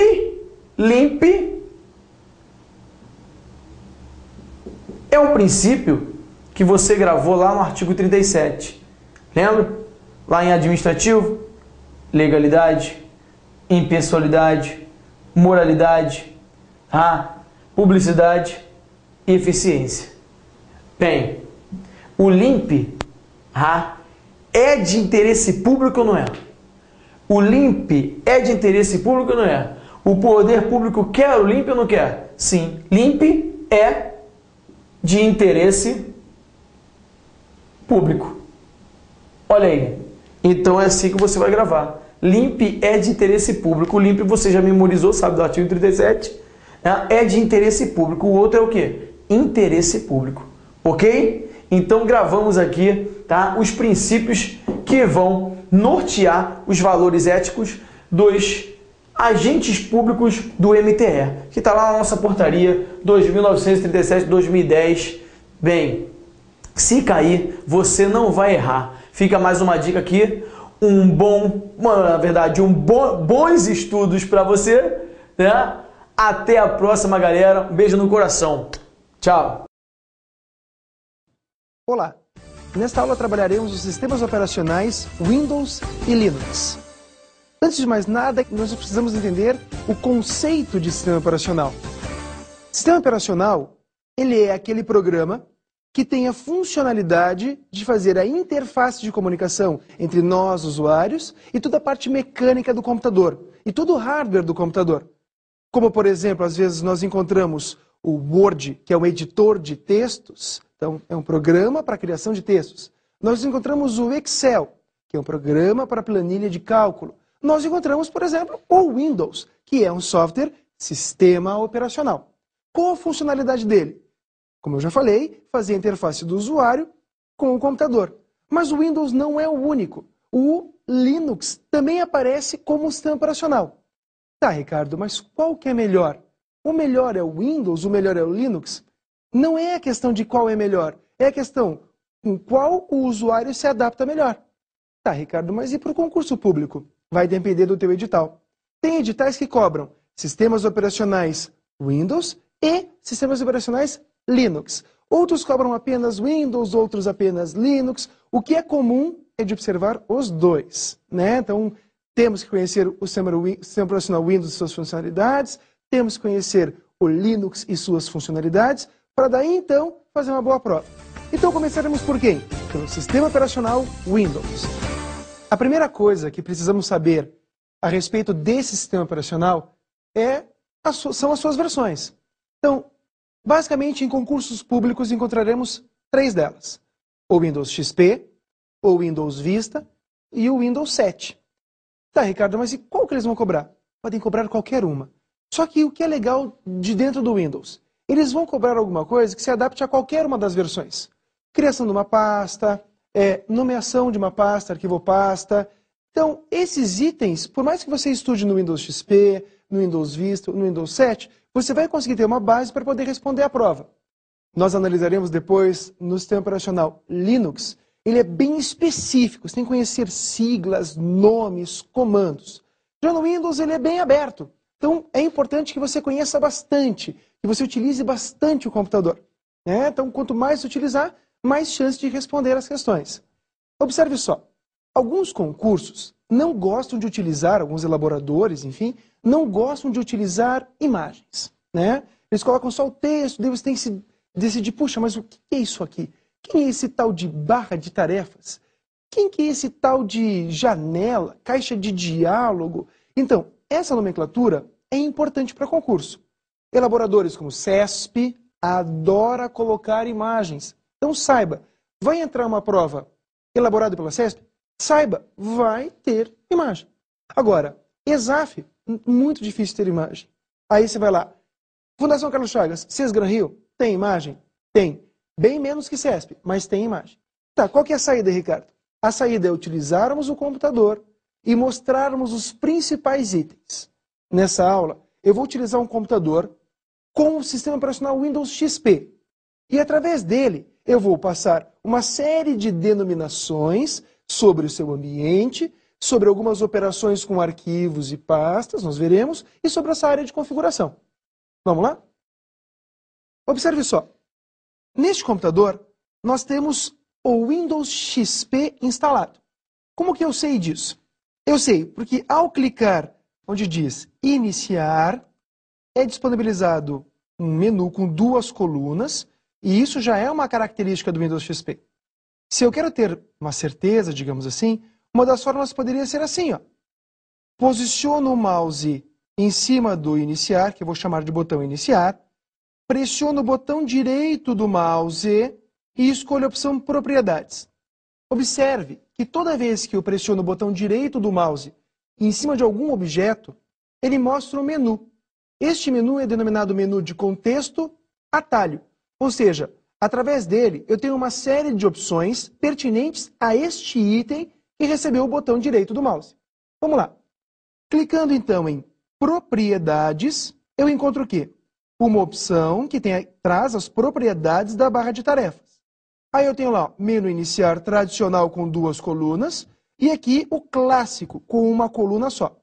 [SPEAKER 2] é um princípio que você gravou lá no artigo 37. Lembra? Lá em administrativo, legalidade, impessoalidade, moralidade, publicidade e eficiência. Bem, o LIMP é de interesse público ou não é? O LIMP é de interesse público ou não é? O poder público quer o LIMP ou não quer? Sim, LIMP é de interesse público. Olha aí. Então é assim que você vai gravar. LIMP é de interesse público. O LIMP você já memorizou, sabe, do artigo 37. É de interesse público. O outro é o quê? Interesse público. Ok? Então gravamos aqui, tá, os princípios que vão nortear os valores éticos dos agentes públicos do MTE, que está lá na nossa portaria 2937/2010. Bem, se cair, você não vai errar. Fica mais uma dica aqui, bons estudos para você, né? Até a próxima, galera. Um beijo no coração. Tchau.
[SPEAKER 3] Olá. Nesta aula trabalharemos os sistemas operacionais Windows e Linux. Antes de mais nada, nós precisamos entender o conceito de sistema operacional. Sistema operacional, ele é aquele programa que tem a funcionalidade de fazer a interface de comunicação entre nós, usuários, e toda a parte mecânica do computador, e todo o hardware do computador. Como, por exemplo, às vezes nós encontramos o Word, que é um editor de textos, então é um programa para a criação de textos. Nós encontramos o Excel, que é um programa para planilha de cálculo. Nós encontramos, por exemplo, o Windows, que é um software sistema operacional. Qual a funcionalidade dele? Como eu já falei, fazer a interface do usuário com o computador. Mas o Windows não é o único. O Linux também aparece como sistema operacional. Tá, Ricardo, mas qual que é melhor? O melhor é o Windows, o melhor é o Linux? Não é a questão de qual é melhor, é a questão com qual o usuário se adapta melhor. Tá, Ricardo, mas e para o concurso público? Vai depender do teu edital. Tem editais que cobram sistemas operacionais Windows e sistemas operacionais Linux. Outros cobram apenas Windows, outros apenas Linux. O que é comum é de observar os dois, né? Então, temos que conhecer o sistema operacional Windows e suas funcionalidades, temos que conhecer o Linux e suas funcionalidades, para daí, então, fazer uma boa prova. Então, começaremos por quem? Pelo sistema operacional Windows. A primeira coisa que precisamos saber a respeito desse sistema operacional são as suas versões. Então, basicamente, em concursos públicos encontraremos 3 delas. O Windows XP, o Windows Vista e o Windows 7. Tá, Ricardo, mas e qual que eles vão cobrar? Podem cobrar qualquer uma. Só que o que é legal de dentro do Windows? Eles vão cobrar alguma coisa que se adapte a qualquer uma das versões. Criação de uma pasta, nomeação de uma pasta, arquivo pasta. Então, esses itens, por mais que você estude no Windows XP, no Windows Vista, no Windows 7, você vai conseguir ter uma base para poder responder à prova. Nós analisaremos depois no sistema operacional Linux. Ele é bem específico, você tem que conhecer siglas, nomes, comandos. Já no Windows ele é bem aberto. Então é importante que você conheça bastante, que você utilize bastante o computador. Né? Então quanto mais você utilizar, mais chance de responder as questões. Observe só, alguns concursos não gostam de utilizar, alguns elaboradores, enfim, não gostam de utilizar imagens. Né? Eles colocam só o texto, daí você tem que se decidir, puxa, mas o que é isso aqui? Quem é esse tal de barra de tarefas? Quem que é esse tal de janela, caixa de diálogo? Então, essa nomenclatura é importante para concurso. Elaboradores como CESP adora colocar imagens. Então saiba, vai entrar uma prova elaborada pela CESP? Saiba, vai ter imagem. Agora, ESAF, muito difícil ter imagem. Aí você vai lá, Fundação Carlos Chagas, Sesgran Rio, tem imagem? Tem. Bem menos que CESP, mas tem imagem. Tá, qual que é a saída, Ricardo? A saída é utilizarmos o computador e mostrarmos os principais itens. Nessa aula, eu vou utilizar um computador com o sistema operacional Windows XP. E através dele, eu vou passar uma série de denominações sobre o seu ambiente, sobre algumas operações com arquivos e pastas, nós veremos, e sobre essa área de configuração. Vamos lá? Observe só. Neste computador, nós temos o Windows XP instalado. Como que eu sei disso? Eu sei, porque ao clicar onde diz iniciar, é disponibilizado um menu com 2 colunas, e isso já é uma característica do Windows XP. Se eu quero ter uma certeza, digamos assim, uma das formas poderia ser assim, ó. Posiciono o mouse em cima do iniciar, que eu vou chamar de botão iniciar, pressiono o botão direito do mouse e escolho a opção propriedades. Observe que toda vez que eu pressiono o botão direito do mouse em cima de algum objeto, ele mostra um menu. Este menu é denominado menu de contexto atalho, ou seja, através dele eu tenho uma série de opções pertinentes a este item que recebeu o botão direito do mouse. Vamos lá. Clicando então em propriedades, eu encontro o quê? Uma opção que traz as propriedades da barra de tarefas. Aí eu tenho lá, menu iniciar tradicional com 2 colunas, e aqui o clássico, com uma coluna só.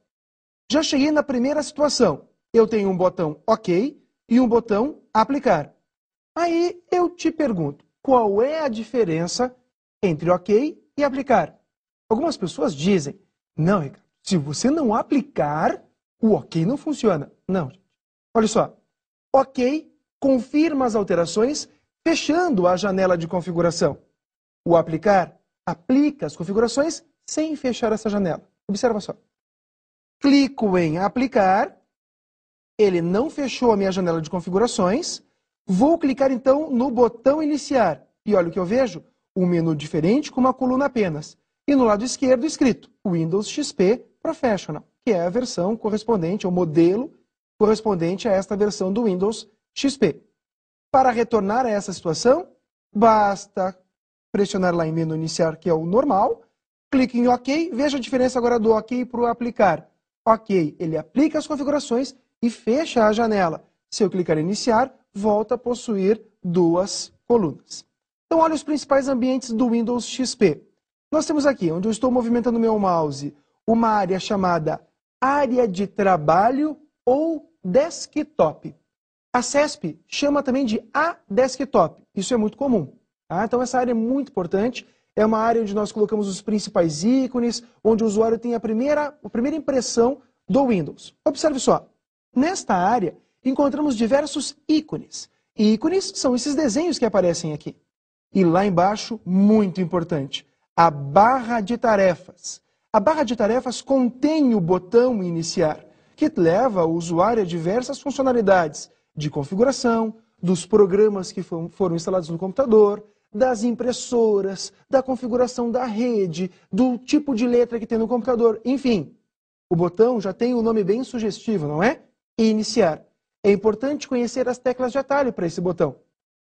[SPEAKER 3] Já cheguei na primeira situação. Eu tenho um botão OK e um botão aplicar. Aí eu te pergunto, qual é a diferença entre OK e aplicar? Algumas pessoas dizem, não, Ricardo, se você não aplicar, o OK não funciona. Não, gente. Olha só. OK confirma as alterações fechando a janela de configuração. O aplicar aplica as configurações sem fechar essa janela. Observa só. Clico em aplicar, ele não fechou a minha janela de configurações, vou clicar então no botão iniciar. E olha o que eu vejo, um menu diferente com uma coluna apenas. E no lado esquerdo escrito Windows XP Professional, que é a versão correspondente, o modelo correspondente a esta versão do Windows XP. Para retornar a essa situação, basta pressionar lá em menu iniciar, que é o normal, clique em OK, veja a diferença agora do OK para o aplicar. OK, ele aplica as configurações e fecha a janela. Se eu clicar em iniciar, volta a possuir 2 colunas. Então, olha os principais ambientes do Windows XP. Nós temos aqui, onde eu estou movimentando meu mouse, uma área chamada área de trabalho ou desktop. A CESP chama também de A-Desktop. Isso é muito comum. Tá? Então, essa área é muito importante. É uma área onde nós colocamos os principais ícones, onde o usuário tem a primeira impressão do Windows. Observe só. Nesta área, encontramos diversos ícones. Ícones são esses desenhos que aparecem aqui. E lá embaixo, muito importante, a barra de tarefas. A barra de tarefas contém o botão iniciar, que leva o usuário a diversas funcionalidades de configuração, dos programas que foram instalados no computador, das impressoras, da configuração da rede, do tipo de letra que tem no computador, enfim. O botão já tem um nome bem sugestivo, não é? Iniciar. É importante conhecer as teclas de atalho para esse botão.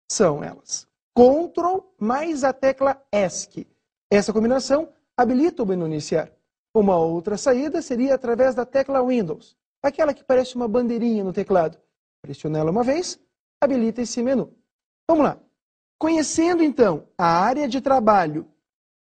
[SPEAKER 3] São elas Ctrl mais a tecla ESC. Essa combinação habilita o menu iniciar. Uma outra saída seria através da tecla Windows, aquela que parece uma bandeirinha no teclado. Pressiona ela uma vez, habilita esse menu. Vamos lá. Conhecendo, então, a área de trabalho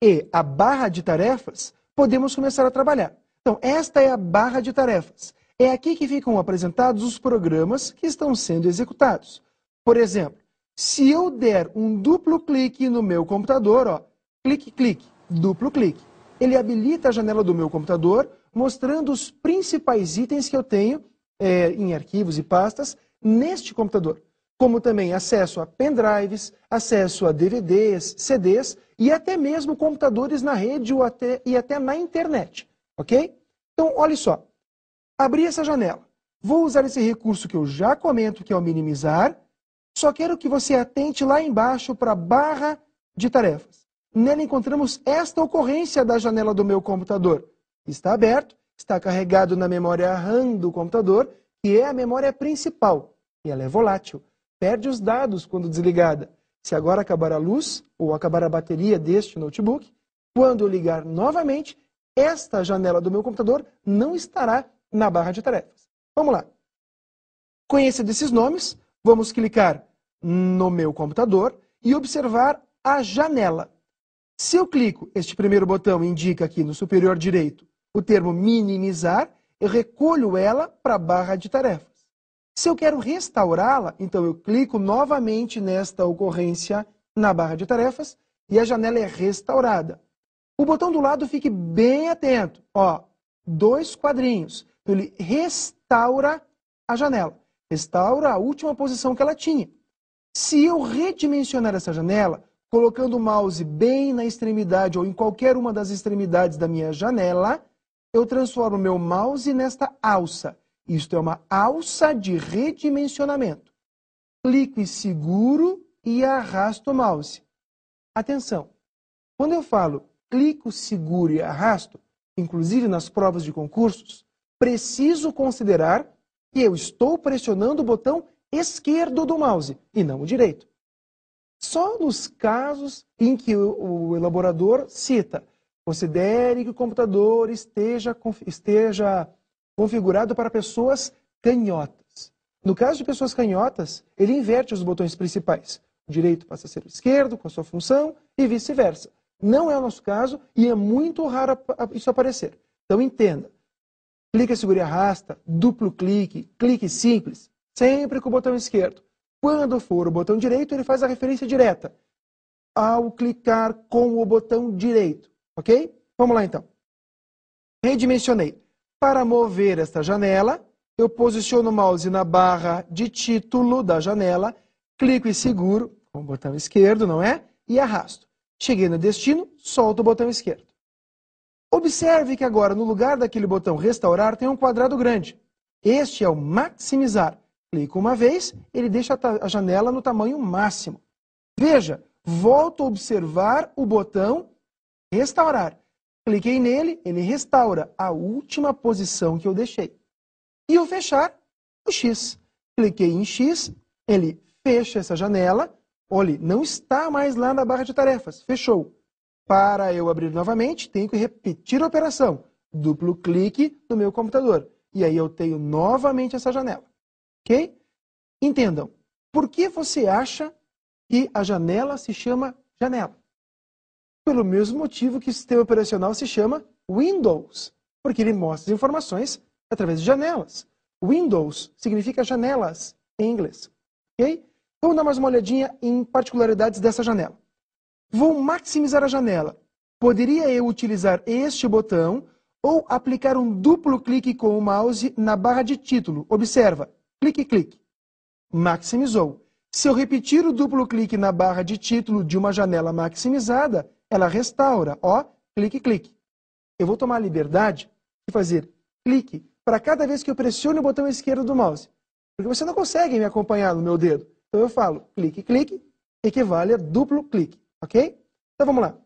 [SPEAKER 3] e a barra de tarefas, podemos começar a trabalhar. Então, esta é a barra de tarefas. É aqui que ficam apresentados os programas que estão sendo executados. Por exemplo, se eu der um duplo clique no meu computador, ó, clique, clique, duplo clique, ele habilita a janela do meu computador, mostrando os principais itens que eu tenho em arquivos e pastas neste computador, como também acesso a pendrives, acesso a DVDs, CDs e até mesmo computadores na rede e até na internet, ok? Então, olha só, abri essa janela, vou usar esse recurso que eu já comento, que é o minimizar, só quero que você atente lá embaixo para a barra de tarefas. Nela encontramos esta ocorrência da janela do meu computador. Está aberto, está carregado na memória RAM do computador, que é a memória principal, e ela é volátil, perde os dados quando desligada. Se agora acabar a luz, ou acabar a bateria deste notebook, quando eu ligar novamente, esta janela do meu computador não estará na barra de tarefas. Vamos lá. Conhecido esses nomes, vamos clicar no meu computador e observar a janela. Se eu clico, este primeiro botão indica aqui no superior direito o termo minimizar, eu recolho ela para a barra de tarefas. Se eu quero restaurá-la, então eu clico novamente nesta ocorrência na barra de tarefas e a janela é restaurada. O botão do lado, fique bem atento. Ó, 2 quadrinhos. Então, ele restaura a janela. Restaura a última posição que ela tinha. Se eu redimensionar essa janela, colocando o mouse bem na extremidade ou em qualquer uma das extremidades da minha janela, eu transformo meu mouse nesta alça. Isto é uma alça de redimensionamento. Clico e seguro e arrasto o mouse. Atenção, quando eu falo clico, seguro e arrasto, inclusive nas provas de concursos, preciso considerar que eu estou pressionando o botão esquerdo do mouse e não o direito. Só nos casos em que o elaborador cita, considere que o computador esteja configurado para pessoas canhotas. No caso de pessoas canhotas, ele inverte os botões principais. O direito passa a ser o esquerdo, com a sua função, e vice-versa. Não é o nosso caso e é muito raro isso aparecer. Então entenda. Clique, segure e arrasta, duplo clique, clique simples, sempre com o botão esquerdo. Quando for o botão direito, ele faz a referência direta ao clicar com o botão direito. Ok? Vamos lá então. Redimensionei. Para mover esta janela, eu posiciono o mouse na barra de título da janela, clico e seguro com o botão esquerdo, não é? E arrasto. Cheguei no destino, solto o botão esquerdo. Observe que agora, no lugar daquele botão restaurar, tem um quadrado grande. Este é o maximizar. Clico uma vez, ele deixa a janela no tamanho máximo. Veja, volto a observar o botão restaurar. Cliquei nele, ele restaura a última posição que eu deixei. E o fechar, o X. Cliquei em X, ele fecha essa janela. Olhe, não está mais lá na barra de tarefas, fechou. Para eu abrir novamente, tenho que repetir a operação. Duplo clique no meu computador. E aí eu tenho novamente essa janela. Ok? Entendam, por que você acha que a janela se chama janela? Pelo mesmo motivo que o sistema operacional se chama Windows, porque ele mostra as informações através de janelas. Windows significa janelas em inglês. Ok? Vamos dar mais uma olhadinha em particularidades dessa janela. Vou maximizar a janela. Poderia eu utilizar este botão ou aplicar um duplo clique com o mouse na barra de título. Observa, clique, clique. Maximizou. Se eu repetir o duplo clique na barra de título de uma janela maximizada, ela restaura. Ó, clique, clique. Eu vou tomar a liberdade de fazer clique para cada vez que eu pressione o botão esquerdo do mouse. Porque você não consegue me acompanhar no meu dedo. Então eu falo clique, clique, equivale a duplo clique. Ok? Então vamos lá.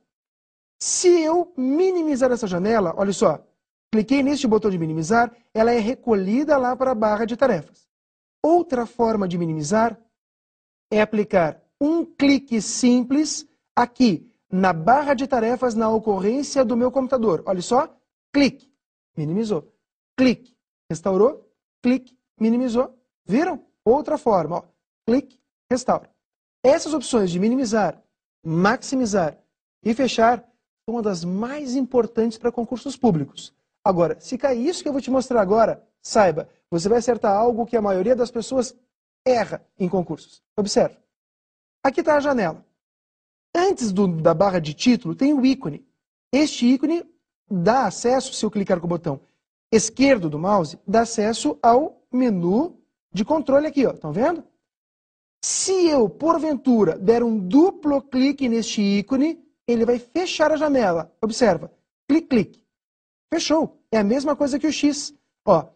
[SPEAKER 3] Se eu minimizar essa janela, olha só, cliquei neste botão de minimizar, ela é recolhida lá para a barra de tarefas. Outra forma de minimizar é aplicar um clique simples aqui na barra de tarefas na ocorrência do meu computador. Olha só, clique, minimizou. Clique, restaurou, clique, minimizou. Viram? Outra forma, ó, clique, restaura. Essas opções de minimizar, maximizar e fechar são uma das mais importantes para concursos públicos. Agora, se cair isso que eu vou te mostrar agora, saiba, você vai acertar algo que a maioria das pessoas erra em concursos. Observe. Aqui está a janela. Antes da barra de título tem o ícone. Este ícone dá acesso, se eu clicar com o botão esquerdo do mouse, dá acesso ao menu de controle aqui, ó. Estão vendo? Se eu, porventura, der um duplo clique neste ícone, ele vai fechar a janela. Observa. Clique, clique. Fechou. É a mesma coisa que o X. Ó,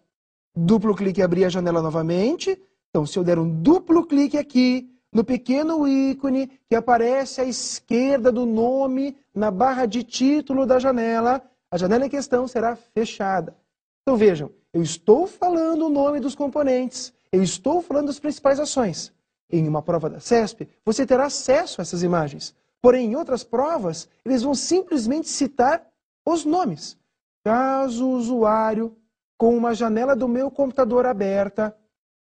[SPEAKER 3] duplo clique e abrir a janela novamente. Então, se eu der um duplo clique aqui, no pequeno ícone que aparece à esquerda do nome, na barra de título da janela, a janela em questão será fechada. Então, vejam, eu estou falando o nome dos componentes, eu estou falando das principais ações. Em uma prova da CESP, você terá acesso a essas imagens. Porém, em outras provas, eles vão simplesmente citar os nomes. Caso o usuário, com uma janela do meu computador aberta,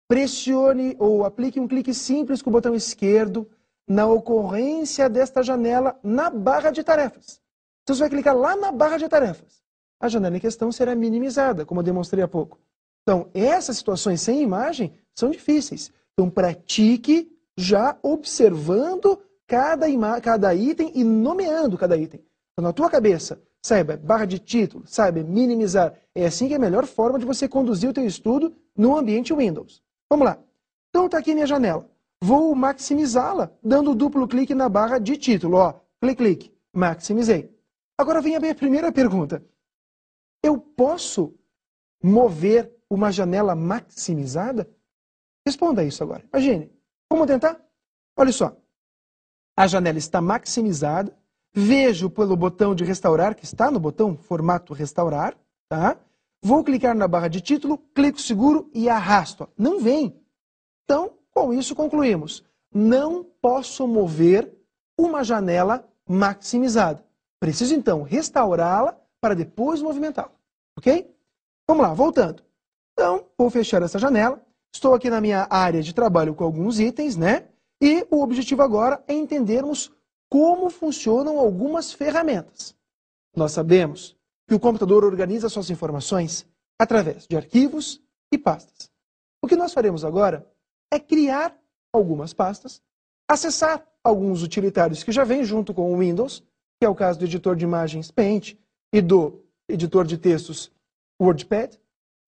[SPEAKER 3] pressione ou aplique um clique simples com o botão esquerdo na ocorrência desta janela na barra de tarefas. Então, você vai clicar lá na barra de tarefas. A janela em questão será minimizada, como eu demonstrei há pouco. Então, essas situações sem imagem são difíceis. Então, pratique já observando cada item e nomeando cada item. Então, na tua cabeça, saiba barra de título, saiba minimizar. É assim que é a melhor forma de você conduzir o teu estudo no ambiente Windows. Vamos lá. Então está aqui minha janela. Vou maximizá-la dando duplo clique na barra de título. Ó, clique, maximizei. Agora vem a minha primeira pergunta. Eu posso mover uma janela maximizada? Responda isso agora. Imagine. Vamos tentar? Olha só. A janela está maximizada. Vejo pelo botão de restaurar, que está no botão formato restaurar. Tá? Vou clicar na barra de título, clico seguro e arrasto. Não vem. Então, com isso concluímos. Não posso mover uma janela maximizada. Preciso então restaurá-la para depois movimentá-la. Ok? Vamos lá, voltando. Então, vou fechar essa janela. Estou aqui na minha área de trabalho com alguns itens, né? E o objetivo agora é entendermos como funcionam algumas ferramentas. Nós sabemos que o computador organiza suas informações através de arquivos e pastas. O que nós faremos agora é criar algumas pastas, acessar alguns utilitários que já vêm junto com o Windows, que é o caso do editor de imagens Paint e do editor de textos WordPad,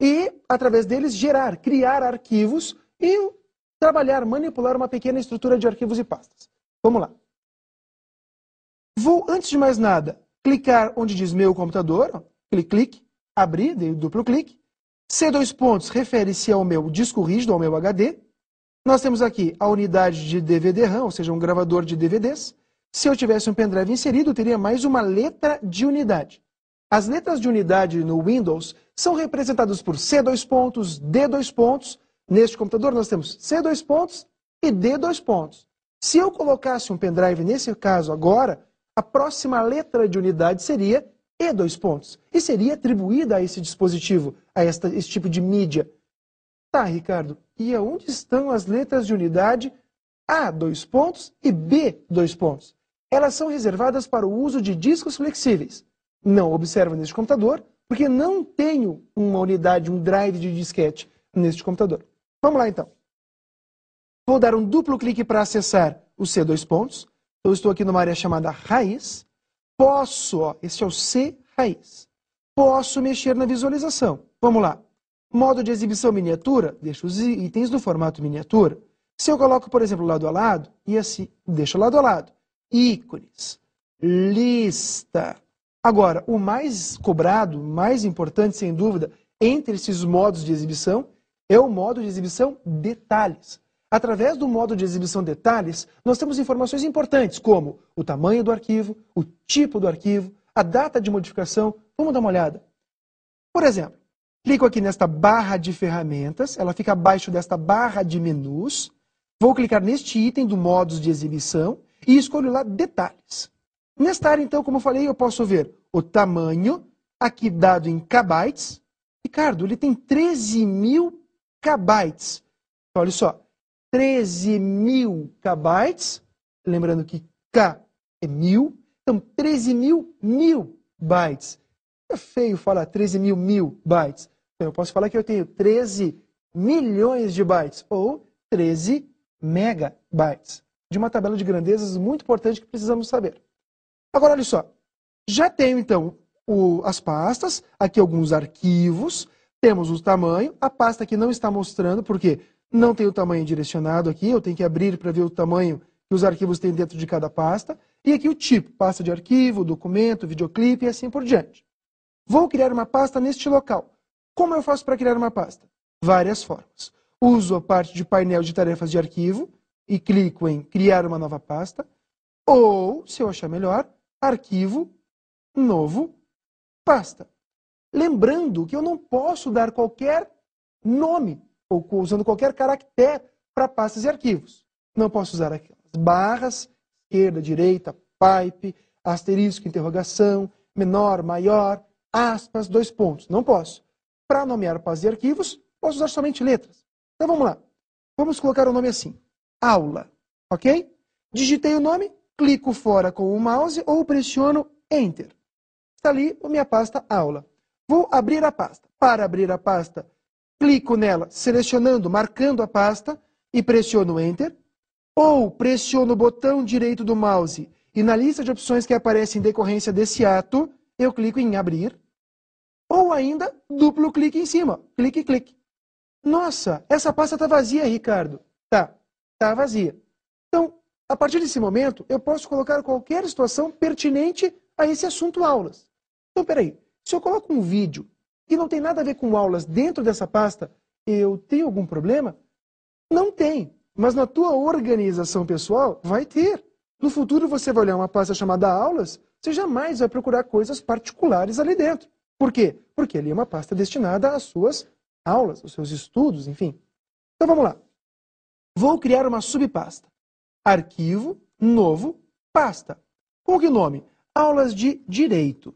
[SPEAKER 3] e, através deles, criar arquivos e trabalhar, manipular uma pequena estrutura de arquivos e pastas. Vamos lá. Vou, antes de mais nada, clicar onde diz meu computador, ó, clique, abrir, dei duplo clique. C2 pontos refere-se ao meu disco rígido, ao meu HD. Nós temos aqui a unidade de DVD-RAM, ou seja, um gravador de DVDs. Se eu tivesse um pendrive inserido, eu teria mais uma letra de unidade. As letras de unidade no Windows são representadas por C2 pontos, D2 pontos. Neste computador nós temos C2 pontos e D2 pontos. Se eu colocasse um pendrive nesse caso agora, a próxima letra de unidade seria E2 pontos. E seria atribuída a esse dispositivo, a esse tipo de mídia. Tá, Ricardo, e aonde estão as letras de unidade A2 pontos e B2 pontos? Elas são reservadas para o uso de discos flexíveis. Não observa neste computador, porque não tenho uma unidade, um drive de disquete neste computador. Vamos lá, então. Vou dar um duplo clique para acessar o C2 pontos. Eu estou aqui numa área chamada raiz. Posso, ó, esse é o C raiz. Posso mexer na visualização. Vamos lá. Modo de exibição miniatura, deixo os itens no formato miniatura. Se eu coloco, por exemplo, lado a lado, e assim, deixo lado a lado. Ícones, lista. Agora, o mais cobrado, mais importante, sem dúvida, entre esses modos de exibição, é o modo de exibição detalhes. Através do modo de exibição detalhes, nós temos informações importantes, como o tamanho do arquivo, o tipo do arquivo, a data de modificação. Vamos dar uma olhada. Por exemplo, clico aqui nesta barra de ferramentas, ela fica abaixo desta barra de menus. Vou clicar neste item do modos de exibição e escolho lá detalhes. Nesta área, então, como eu falei, eu posso ver o tamanho, aqui dado em kbytes. Ricardo, ele tem 13.000 kbytes. Olha só, 13.000 kbytes, lembrando que K é 1000, então 13.000 bytes. É feio falar 13.000 bytes. Então eu posso falar que eu tenho 13 milhões de bytes, ou 13 megabytes. De uma tabela de grandezas muito importante que precisamos saber. Agora, olha só. Já tenho, então, as pastas, aqui alguns arquivos, temos o tamanho, a pasta aqui não está mostrando, porque não tem o tamanho direcionado aqui, eu tenho que abrir para ver o tamanho que os arquivos têm dentro de cada pasta, e aqui o tipo, pasta de arquivo, documento, videoclipe e assim por diante. Vou criar uma pasta neste local. Como eu faço para criar uma pasta? Várias formas. Uso a parte de painel de tarefas de arquivo e clico em criar uma nova pasta, ou, se eu achar melhor, arquivo, novo, pasta. Lembrando que eu não posso dar qualquer nome, ou usando qualquer caractere para pastas e arquivos. Não posso usar aquelas barras, esquerda, direita, pipe, asterisco, interrogação, menor, maior, aspas, 2 pontos. Não posso. Para nomear pastas e arquivos, posso usar somente letras. Então vamos lá. Vamos colocar o nome assim. Aula. Ok? Digitei o nome, clico fora com o mouse ou pressiono Enter. Está ali a minha pasta aula. Vou abrir a pasta. Para abrir a pasta, clico nela, selecionando, marcando a pasta e pressiono Enter. Ou pressiono o botão direito do mouse e na lista de opções que aparece em decorrência desse ato, eu clico em abrir, ou ainda duplo clique em cima, clique, clique. Nossa, essa pasta está vazia, Ricardo. Tá vazia. Então, a partir desse momento, eu posso colocar qualquer situação pertinente a esse assunto aulas. Então, peraí, se eu coloco um vídeo que não tem nada a ver com aulas dentro dessa pasta, eu tenho algum problema? Não tem, mas na tua organização pessoal vai ter. No futuro você vai olhar uma pasta chamada aulas, você jamais vai procurar coisas particulares ali dentro. Por quê? Porque ali é uma pasta destinada às suas aulas, aos seus estudos, enfim. Então vamos lá. Vou criar uma subpasta. Arquivo, novo, pasta. Com que nome? Aulas de Direito.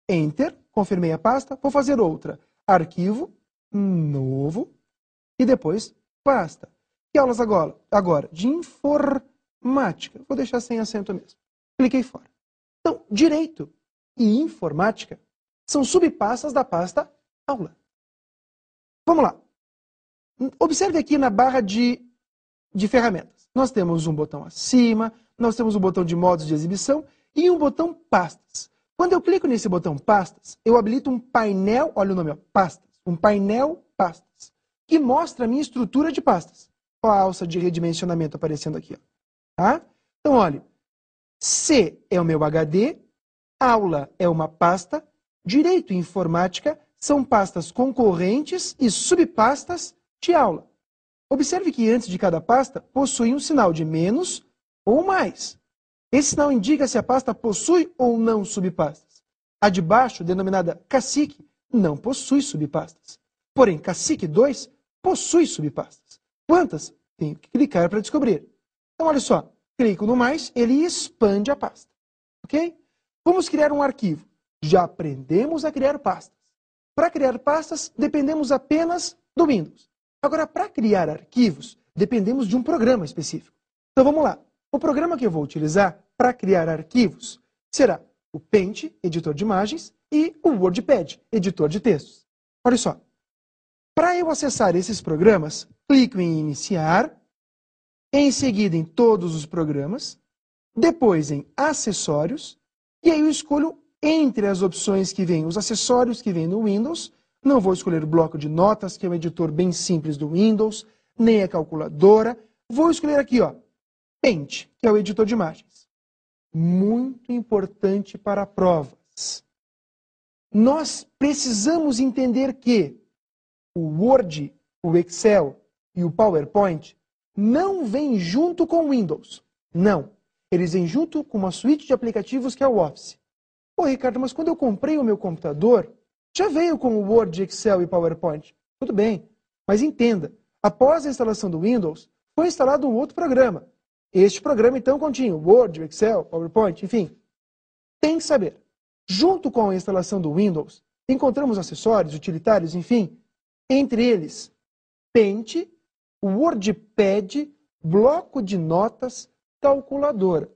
[SPEAKER 3] Enter, confirmei a pasta, vou fazer outra. Arquivo, novo, e depois pasta. Que aulas agora? Agora, de informática. Vou deixar sem acento mesmo. Cliquei fora. Então, Direito e Informática são subpastas da pasta Aula. Vamos lá. Observe aqui na barra de ferramentas. Nós temos um botão acima, nós temos um botão de modos de exibição e um botão pastas. Quando eu clico nesse botão pastas, eu habilito um painel, olha o nome, ó, pastas, um painel pastas, que mostra a minha estrutura de pastas. Olha a alça de redimensionamento aparecendo aqui. Ó. Tá? Então, olha, C é o meu HD, Aula é uma pasta, Direito e Informática são pastas concorrentes e subpastas de aula. Observe que antes de cada pasta possui um sinal de menos ou mais. Esse sinal indica se a pasta possui ou não subpastas. A de baixo, denominada Cacique, não possui subpastas. Porém, Cacique 2 possui subpastas. Quantas? Tenho que clicar para descobrir. Então, olha só. Clico no mais, ele expande a pasta. Ok? Vamos criar um arquivo. Já aprendemos a criar pastas. Para criar pastas, dependemos apenas do Windows. Agora, para criar arquivos, dependemos de um programa específico. Então, vamos lá. O programa que eu vou utilizar para criar arquivos será o Paint, editor de imagens, e o WordPad, editor de textos. Olha só. Para eu acessar esses programas, clico em Iniciar, em seguida em Todos os programas, depois em Acessórios, e aí eu escolho entre as opções que vêm, os acessórios que vêm no Windows. Não vou escolher o bloco de notas, que é um editor bem simples do Windows, nem a calculadora. Vou escolher aqui, ó, Paint, que é o editor de imagens. Muito importante para provas. Nós precisamos entender que o Word, o Excel e o PowerPoint não vêm junto com o Windows. Não. Eles vêm junto com uma suíte de aplicativos que é o Office. Pô, Ricardo, mas quando eu comprei o meu computador, já veio com o Word, Excel e PowerPoint. Tudo bem, mas entenda, após a instalação do Windows, foi instalado um outro programa. Este programa, então, continha o Word, Excel, PowerPoint, enfim. Tem que saber. Junto com a instalação do Windows, encontramos acessórios, utilitários, enfim. Entre eles, Paint, WordPad, bloco de notas, calculadora.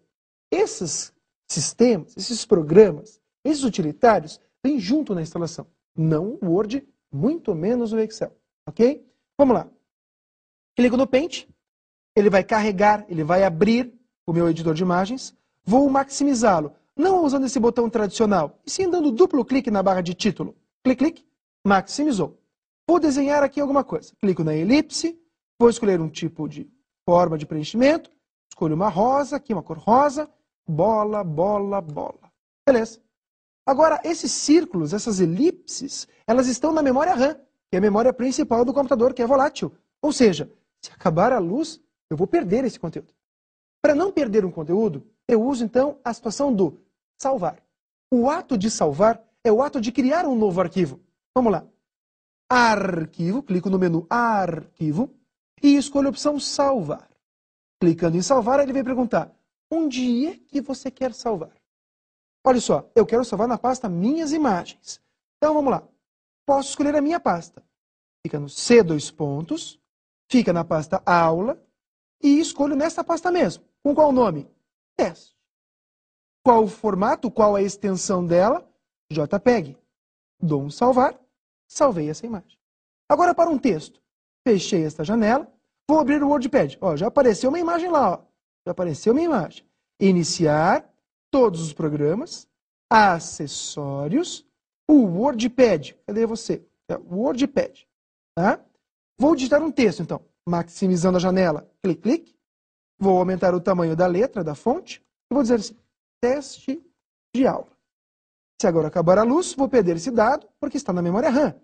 [SPEAKER 3] Esses sistemas, esses programas, esses utilitários, vêm junto na instalação. Não o Word, muito menos o Excel. Ok? Vamos lá. Clico no Paint. Ele vai carregar, ele vai abrir o meu editor de imagens. Vou maximizá-lo, não usando esse botão tradicional, e sim dando duplo clique na barra de título. Clique, clique, maximizou. Vou desenhar aqui alguma coisa. Clico na elipse, vou escolher um tipo de forma de preenchimento. Escolho uma rosa, aqui uma cor rosa. Bola, bola, bola. Beleza. Agora, esses círculos, essas elipses, elas estão na memória RAM, que é a memória principal do computador, que é volátil. Ou seja, se acabar a luz, eu vou perder esse conteúdo. Para não perder um conteúdo, eu uso, então, a situação do salvar. O ato de salvar é o ato de criar um novo arquivo. Vamos lá. Arquivo, clico no menu Arquivo e escolho a opção Salvar. Clicando em Salvar, ele vai perguntar, onde é que você quer salvar? Olha só, eu quero salvar na pasta Minhas Imagens. Então, vamos lá. Posso escolher a minha pasta. Fica no C2 fica na pasta Aula e escolho nessa pasta mesmo. Com qual nome? Teste. Qual o formato, qual a extensão dela? JPEG. Dou um salvar, salvei essa imagem. Agora para um texto. Fechei esta janela, vou abrir o WordPad. Ó, já apareceu uma imagem lá, ó. Já apareceu uma imagem. Iniciar todos os programas, acessórios, o WordPad. Cadê você? WordPad. Tá? Vou digitar um texto, então. Maximizando a janela, clique, clique. Vou aumentar o tamanho da letra, da fonte. E vou dizer assim, teste de aula. Se agora acabar a luz, vou perder esse dado, porque está na memória RAM.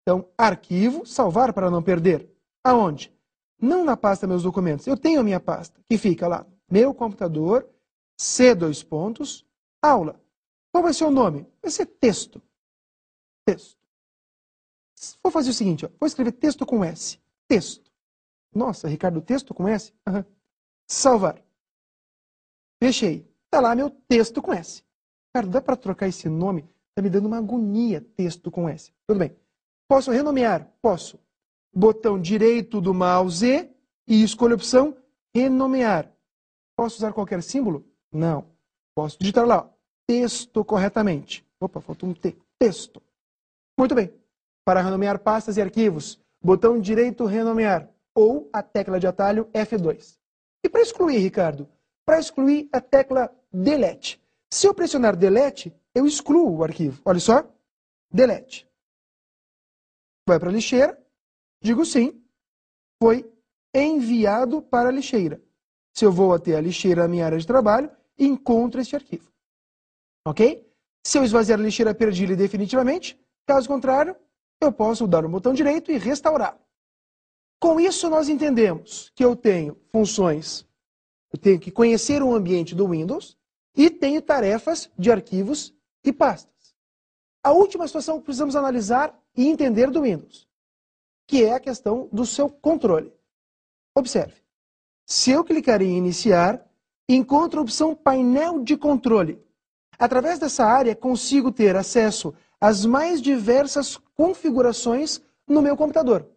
[SPEAKER 3] Então, arquivo, salvar para não perder. Aonde? Não na pasta meus documentos. Eu tenho a minha pasta, que fica lá. Meu computador, C2 pontos, aula. Qual vai ser o nome? Vai ser texto. Texto. Vou fazer o seguinte, ó. Vou escrever texto com S. Texto. Nossa, Ricardo, texto com S? Uhum. Salvar. Fechei. Está lá meu texto com S. Ricardo, dá para trocar esse nome? Está me dando uma agonia, texto com S. Tudo bem. Posso renomear? Posso. Botão direito do mouse e escolho a opção renomear. Posso usar qualquer símbolo? Não. Posso digitar lá, ó, texto corretamente. Opa, faltou um T. Texto. Muito bem. Para renomear pastas e arquivos, botão direito renomear ou a tecla de atalho F2. E para excluir, Ricardo? Para excluir a tecla delete. Se eu pressionar delete, eu excluo o arquivo. Olha só. Delete. Vai para a lixeira. Digo sim. Foi enviado para a lixeira. Se eu vou até a lixeira na minha área de trabalho, encontro este arquivo. Ok? Se eu esvaziar a lixeira, perdi-ele definitivamente. Caso contrário, eu posso dar o botão direito e restaurar. Com isso, nós entendemos que eu tenho funções. Eu tenho que conhecer o ambiente do Windows e tenho tarefas de arquivos e pastas. A última situação que precisamos analisar e entender do Windows, que é a questão do seu controle. Observe. Se eu clicar em iniciar, encontro a opção painel de controle. Através dessa área, consigo ter acesso às mais diversas configurações no meu computador.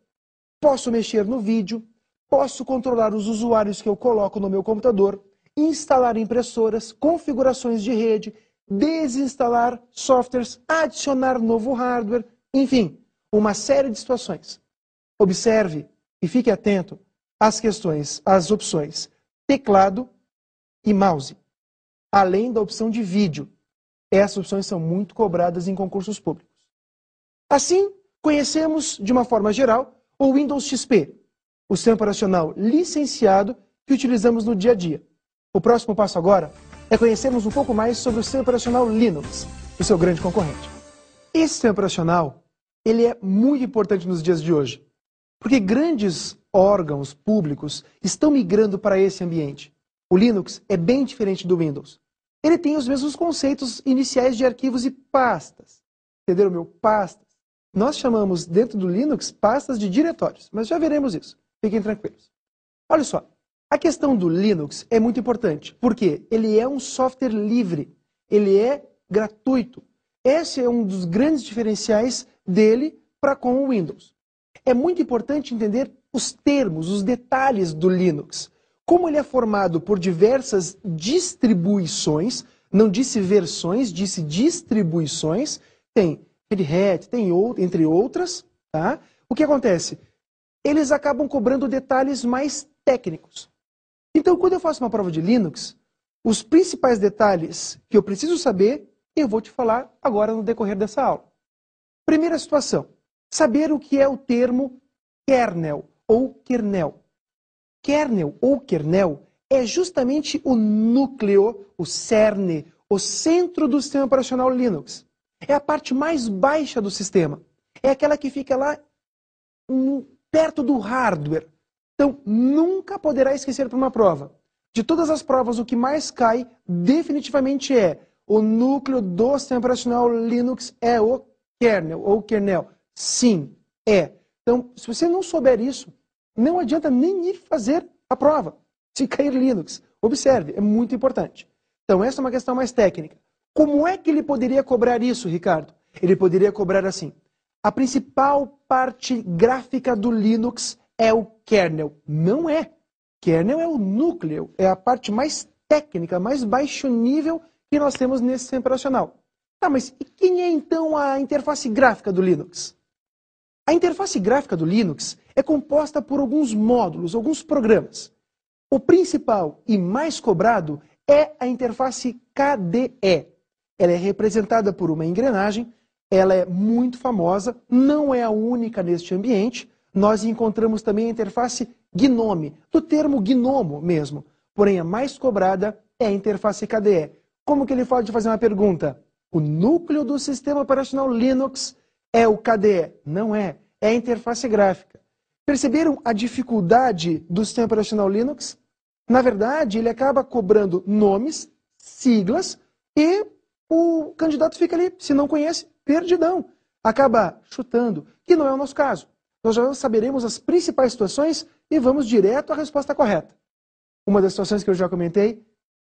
[SPEAKER 3] Posso mexer no vídeo, posso controlar os usuários que eu coloco no meu computador, instalar impressoras, configurações de rede, desinstalar softwares, adicionar novo hardware, enfim, uma série de situações. Observe e fique atento às questões, às opções teclado e mouse, além da opção de vídeo. Essas opções são muito cobradas em concursos públicos. Assim, conhecemos, de uma forma geral, o Windows XP, o sistema operacional licenciado que utilizamos no dia a dia. O próximo passo agora é conhecermos um pouco mais sobre o sistema operacional Linux, o seu grande concorrente. Esse sistema operacional, ele é muito importante nos dias de hoje, porque grandes órgãos públicos estão migrando para esse ambiente. O Linux é bem diferente do Windows. Ele tem os mesmos conceitos iniciais de arquivos e pastas. Entenderam, meu? Pastas. Nós chamamos dentro do Linux pastas de diretórios, mas já veremos isso. Fiquem tranquilos. Olha só, a questão do Linux é muito importante, porque ele é um software livre, ele é gratuito. Esse é um dos grandes diferenciais dele para com o Windows. É muito importante entender os termos, os detalhes do Linux. Como ele é formado por diversas distribuições, não disse versões, disse distribuições, tem Red Hat, tem entre outras, tá? O que acontece? Eles acabam cobrando detalhes mais técnicos. Então, quando eu faço uma prova de Linux, os principais detalhes que eu preciso saber, eu vou te falar agora no decorrer dessa aula. Primeira situação, saber o que é o termo kernel ou kernel. Kernel ou kernel é justamente o núcleo, o cerne, o centro do sistema operacional Linux. É a parte mais baixa do sistema. É aquela que fica lá perto do hardware. Então, nunca poderá esquecer para uma prova. De todas as provas, o que mais cai definitivamente é o núcleo do sistema operacional Linux é o kernel ou kernel. Sim, é. Então, se você não souber isso, não adianta nem ir fazer a prova, se cair Linux. Observe, é muito importante. Então, essa é uma questão mais técnica. Como é que ele poderia cobrar isso, Ricardo? Ele poderia cobrar assim. A principal parte gráfica do Linux é o kernel. Não é. Kernel é o núcleo, é a parte mais técnica, mais baixo nível que nós temos nesse sistema operacional. Tá, mas e quem é então a interface gráfica do Linux? A interface gráfica do Linux é composta por alguns módulos, alguns programas. O principal e mais cobrado é a interface KDE. ela é representada por uma engrenagem, ela é muito famosa, não é a única neste ambiente. Nós encontramos também a interface GNOME, do termo gnomo mesmo. Porém, a mais cobrada é a interface KDE. Como que ele pode fazer uma pergunta? O núcleo do sistema operacional Linux é o KDE? Não é, é a interface gráfica. Perceberam a dificuldade do sistema operacional Linux? Na verdade, ele acaba cobrando nomes, siglas, e o candidato fica ali, se não conhece, perdidão. Acaba chutando, que não é o nosso caso. Nós já saberemos as principais situações e vamos direto à resposta correta. Uma das situações que eu já comentei,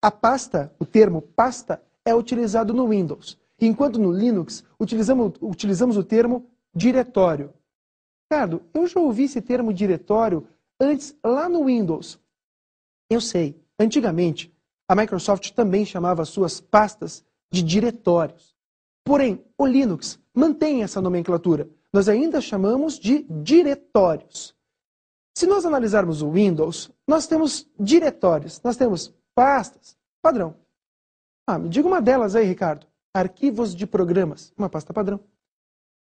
[SPEAKER 3] a pasta, o termo pasta, é utilizado no Windows. Enquanto no Linux, utilizamos o termo diretório. Ricardo, eu já ouvi esse termo diretório antes lá no Windows. Eu sei, antigamente, a Microsoft também chamava suas pastas de diretórios. Porém, o Linux mantém essa nomenclatura. Nós ainda chamamos de diretórios. Se nós analisarmos o Windows, nós temos diretórios, nós temos pastas, padrão. Me diga uma delas aí, Ricardo. Arquivos de programas, uma pasta padrão.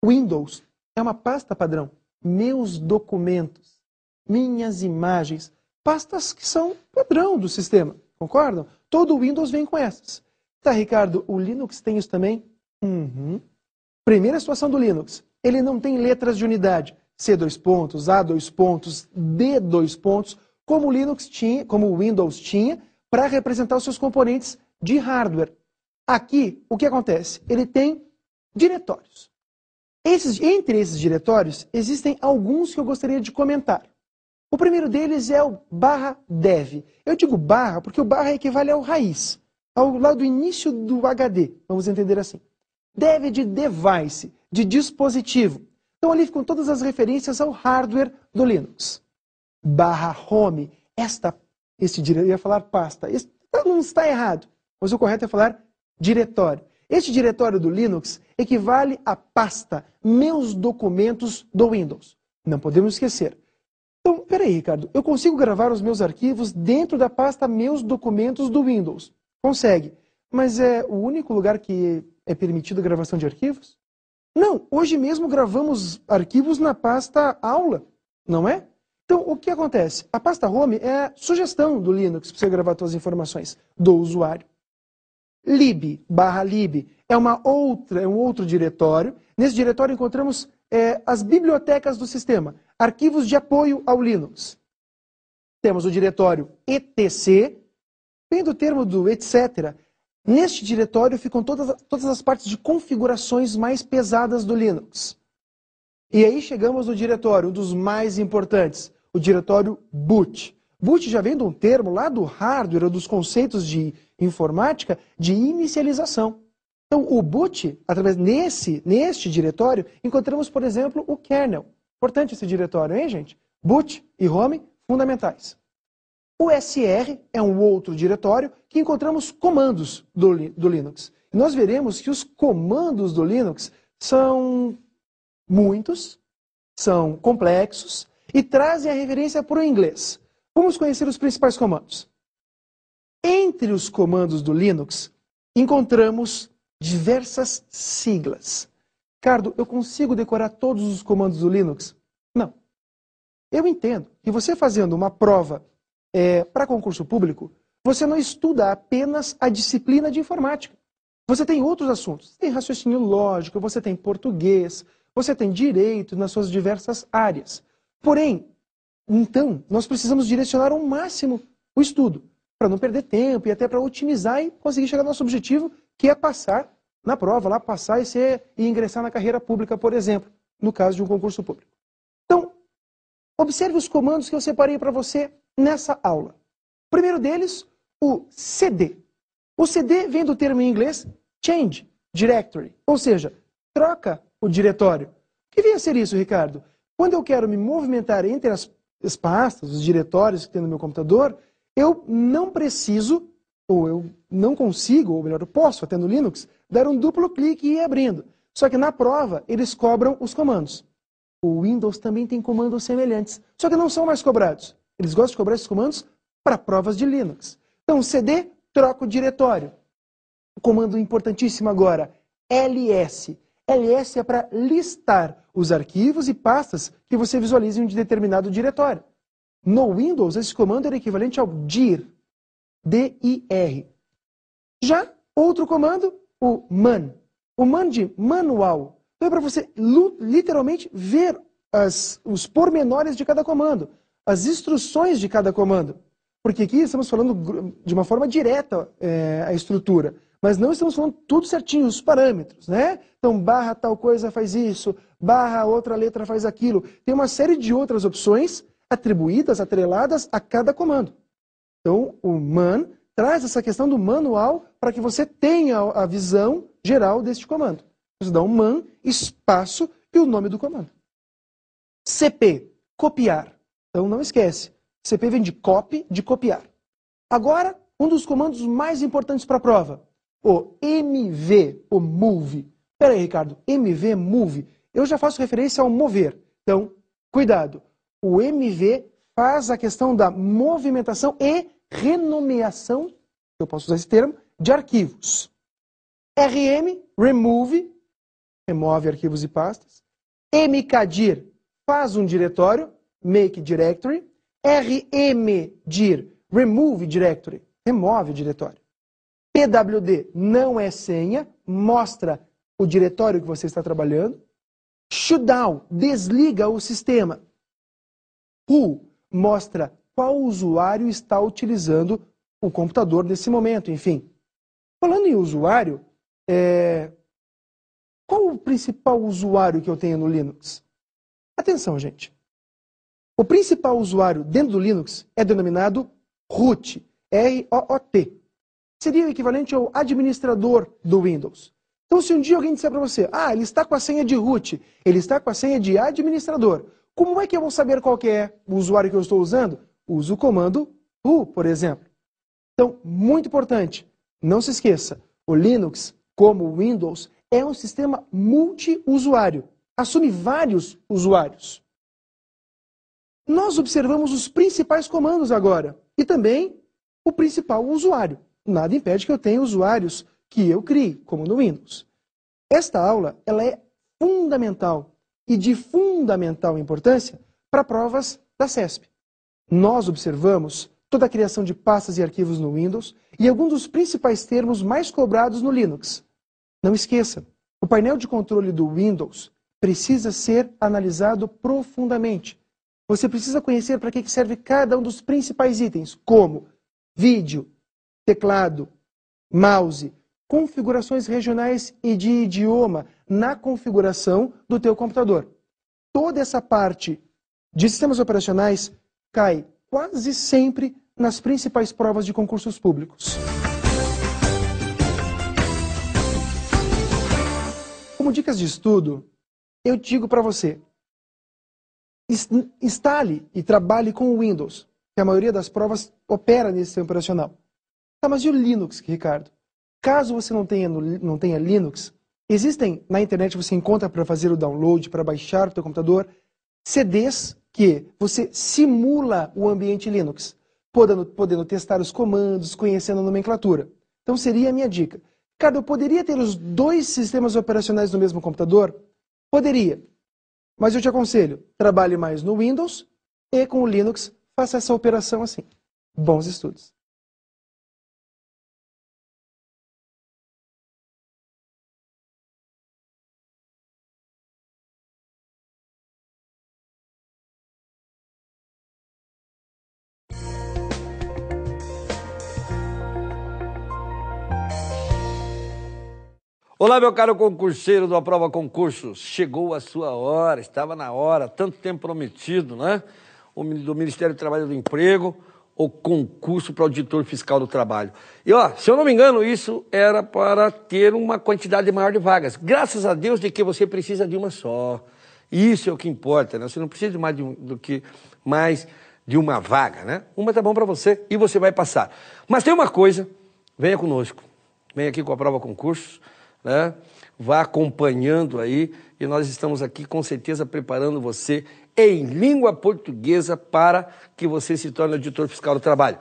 [SPEAKER 3] Windows é uma pasta padrão. Meus documentos, minhas imagens, pastas que são padrão do sistema, concordam? Todo o Windows vem com essas. Tá, Ricardo, o Linux tem isso também? Primeira situação do Linux, ele não tem letras de unidade, C dois pontos, A dois pontos, D dois pontos, como o Windows tinha, para representar os seus componentes de hardware. Aqui, o que acontece? Ele tem diretórios. Entre esses diretórios, existem alguns que eu gostaria de comentar. O primeiro deles é o /dev. Eu digo barra porque o barra equivale ao raiz, ao lado do início do HD, vamos entender assim. Dev de device, de dispositivo. Então ali ficam todas as referências ao hardware do Linux. /home, eu ia falar pasta, não está errado, mas o correto é falar diretório. Este diretório do Linux equivale à pasta Meus Documentos do Windows. Não podemos esquecer. Então, peraí, Ricardo, eu consigo gravar os meus arquivos dentro da pasta Meus Documentos do Windows? Consegue. Mas é o único lugar que é permitido a gravação de arquivos? Não, hoje mesmo gravamos arquivos na pasta Aula, não é? Então, o que acontece? A pasta Home é a sugestão do Linux para você gravar suas informações do usuário. lib é um outro diretório. Nesse diretório encontramos as bibliotecas do sistema, arquivos de apoio ao Linux. Temos o diretório etc, vem do termo do etc. Neste diretório ficam todas as partes de configurações mais pesadas do Linux. E aí chegamos no diretório, um dos mais importantes, o diretório boot. Boot já vem de um termo lá do hardware, dos conceitos de informática, de inicialização. Então, o boot, através neste diretório, encontramos, por exemplo, o kernel. Importante esse diretório, hein, gente? Boot e home, fundamentais. O SR é um outro diretório que encontramos comandos do Linux. E nós veremos que os comandos do Linux são muitos, são complexos e trazem a referência para o inglês. Vamos conhecer os principais comandos. Entre os comandos do Linux, encontramos diversas siglas. Ricardo, eu consigo decorar todos os comandos do Linux? Não. Eu entendo que você fazendo uma prova para concurso público, você não estuda apenas a disciplina de informática. Você tem outros assuntos. Você tem raciocínio lógico, você tem português, você tem direito nas suas diversas áreas. Porém, então, nós precisamos direcionar ao máximo o estudo, para não perder tempo e até para otimizar e conseguir chegar ao nosso objetivo, que é passar na prova, lá passar e ingressar na carreira pública, por exemplo, no caso de um concurso público. Então, observe os comandos que eu separei para você nessa aula. O primeiro deles, o cd. O cd vem do termo em inglês change directory, ou seja, troca o diretório. O que vem a ser isso, Ricardo? Quando eu quero me movimentar entre as pastas, os diretórios que tem no meu computador, eu não preciso, ou eu não consigo, ou melhor, eu posso, até no Linux, dar um duplo clique e ir abrindo. Só que na prova, eles cobram os comandos. O Windows também tem comandos semelhantes, só que não são mais cobrados. Eles gostam de cobrar esses comandos para provas de Linux. Então, cd troca o diretório. comando importantíssimo agora, ls. ls é para listar os arquivos e pastas que você visualiza em um determinado diretório. No Windows, esse comando era equivalente ao dir, D-I-R. Já outro comando, o man. O man de manual. Então é para você literalmente ver os pormenores de cada comando, as instruções de cada comando. Porque aqui estamos falando de uma forma direta a estrutura, mas não estamos falando tudo certinho, os parâmetros, né? Então, barra tal coisa faz isso, barra outra letra faz aquilo. Tem uma série de outras opções atribuídas, atreladas a cada comando. Então, o man traz essa questão do manual para que você tenha a visão geral deste comando. Você dá um man, espaço e o nome do comando. CP, copiar. Então, não esquece. CP vem de copy, de copiar. Agora, um dos comandos mais importantes para a prova. O MV, o move. Espera aí, Ricardo. MV, move. Eu já faço referência ao mover. Então, cuidado. O MV faz a questão da movimentação e renomeação, eu posso usar esse termo, de arquivos. RM, remove, remove arquivos e pastas. mkdir, faz um diretório, make directory. rmdir, remove directory, remove o diretório. pwd não é senha, mostra o diretório que você está trabalhando. Shutdown, desliga o sistema. Who, mostra qual usuário está utilizando o computador nesse momento, enfim. Falando em usuário, qual o principal usuário que eu tenho no Linux? Atenção, gente. O principal usuário dentro do Linux é denominado root, R-O-O-T. Seria o equivalente ao administrador do Windows. Então, se um dia alguém disser para você, ele está com a senha de root, ele está com a senha de administrador, como é que eu vou saber qual que é o usuário que eu estou usando? Uso o comando who, por exemplo. Então, muito importante, não se esqueça, o Linux, como o Windows, é um sistema multiusuário, assume vários usuários. Nós observamos os principais comandos agora, e também o principal usuário. Nada impede que eu tenha usuários que eu crie, como no Windows. Esta aula ela é fundamental e de fundamental importância para provas da CESP. Nós observamos toda a criação de pastas e arquivos no Windows e alguns dos principais termos mais cobrados no Linux. Não esqueça, o painel de controle do Windows precisa ser analisado profundamente. Você precisa conhecer para que serve cada um dos principais itens, como vídeo, teclado, mouse, configurações regionais e de idioma na configuração do teu computador. Toda essa parte de sistemas operacionais cai quase sempre nas principais provas de concursos públicos. Como dicas de estudo, eu digo para você, instale e trabalhe com o Windows, que a maioria das provas opera nesse sistema operacional. Tá, mas e o Linux, Ricardo? Caso você não tenha Linux, existem na internet, você encontra para fazer o download, para baixar o teu computador, CDs que você simula o ambiente Linux, podendo testar os comandos, conhecendo a nomenclatura. Então seria a minha dica. Ricardo, eu poderia ter os dois sistemas operacionais no mesmo computador? Poderia. Mas eu te aconselho, trabalhe mais no Windows e com o Linux, faça essa operação assim. Bons estudos.
[SPEAKER 4] Olá, meu caro concurseiro do Aprova Concursos. Chegou a sua hora, estava na hora, tanto tempo prometido, né? Do Ministério do Trabalho e do Emprego, o concurso para auditor fiscal do trabalho. E, se eu não me engano, isso era para ter uma quantidade maior de vagas. Graças a Deus de que você precisa de uma só. Isso é o que importa, né? Você não precisa de mais mais de uma vaga, né? Uma tá bom para você e você vai passar. Mas tem uma coisa, venha conosco. Venha aqui com a Aprova Concursos. Né? Vá acompanhando aí e nós estamos aqui com certeza preparando você em língua portuguesa para que você se torne auditor fiscal do trabalho.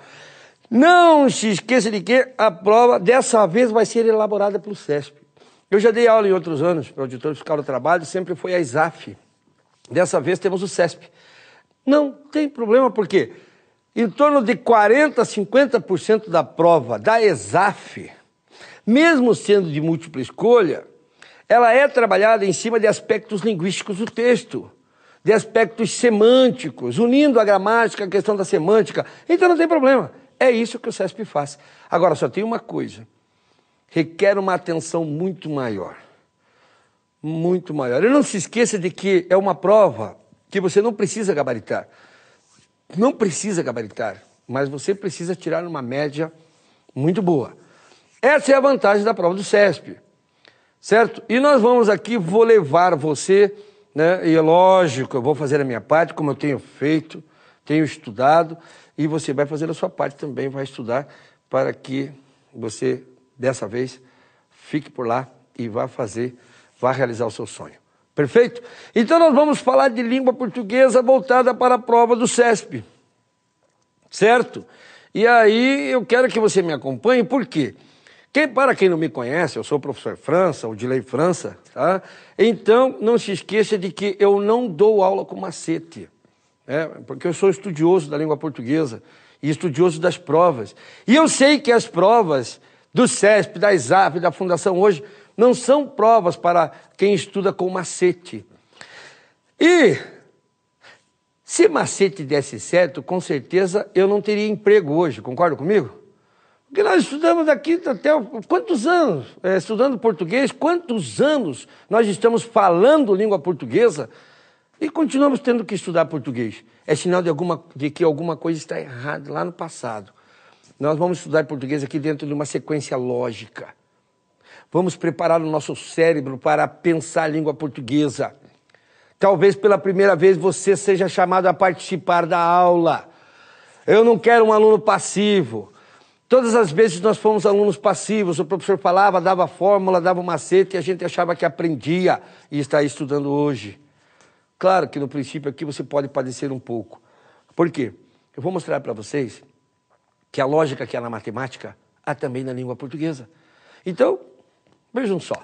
[SPEAKER 4] Não se esqueça de que a prova dessa vez vai ser elaborada pelo CESP. Eu já dei aula em outros anos para o auditor fiscal do trabalho, sempre foi a ISAF. Dessa vez temos o CESP. Não tem problema, porque em torno de 40% a 50% da prova da ESAF, mesmo sendo de múltipla escolha, ela é trabalhada em cima de aspectos linguísticos do texto, de aspectos semânticos, unindo a gramática, a questão da semântica. Então não tem problema. É isso que o CESP faz. Agora, só tem uma coisa. Requer uma atenção muito maior. Muito maior. E não se esqueça de que é uma prova que você não precisa gabaritar. Não precisa gabaritar, mas você precisa tirar uma média muito boa. Essa é a vantagem da prova do CESP, certo? E nós vamos aqui, vou levar você, né? E é lógico, eu vou fazer a minha parte, como eu tenho feito, tenho estudado, e você vai fazer a sua parte também, vai estudar para que você, dessa vez, fique por lá e vá realizar o seu sonho. Perfeito? Então nós vamos falar de língua portuguesa voltada para a prova do CESP. Certo? E aí eu quero que você me acompanhe, por quê? Para quem não me conhece, eu sou o professor França, o Dilei França, tá? Então não se esqueça de que eu não dou aula com macete, né? Porque eu sou estudioso da língua portuguesa e estudioso das provas. E eu sei que as provas do CESP, da ISAF, da Fundação hoje, não são provas para quem estuda com macete. E se macete desse certo, com certeza eu não teria emprego hoje, concorda comigo? Porque nós estudamos aqui até quantos anos estudando português, quantos anos nós estamos falando língua portuguesa e continuamos tendo que estudar português. É sinal de que alguma coisa está errada lá no passado. Nós vamos estudar português aqui dentro de uma sequência lógica. Vamos preparar o nosso cérebro para pensar a língua portuguesa. Talvez pela primeira vez você seja chamado a participar da aula. Eu não quero um aluno passivo. Todas as vezes nós fomos alunos passivos, o professor falava, dava fórmula, dava um macete e a gente achava que aprendia e está aí estudando hoje. Claro que no princípio aqui você pode padecer um pouco. Por quê? Eu vou mostrar para vocês que a lógica que há na matemática há também na língua portuguesa. Então, vejam só.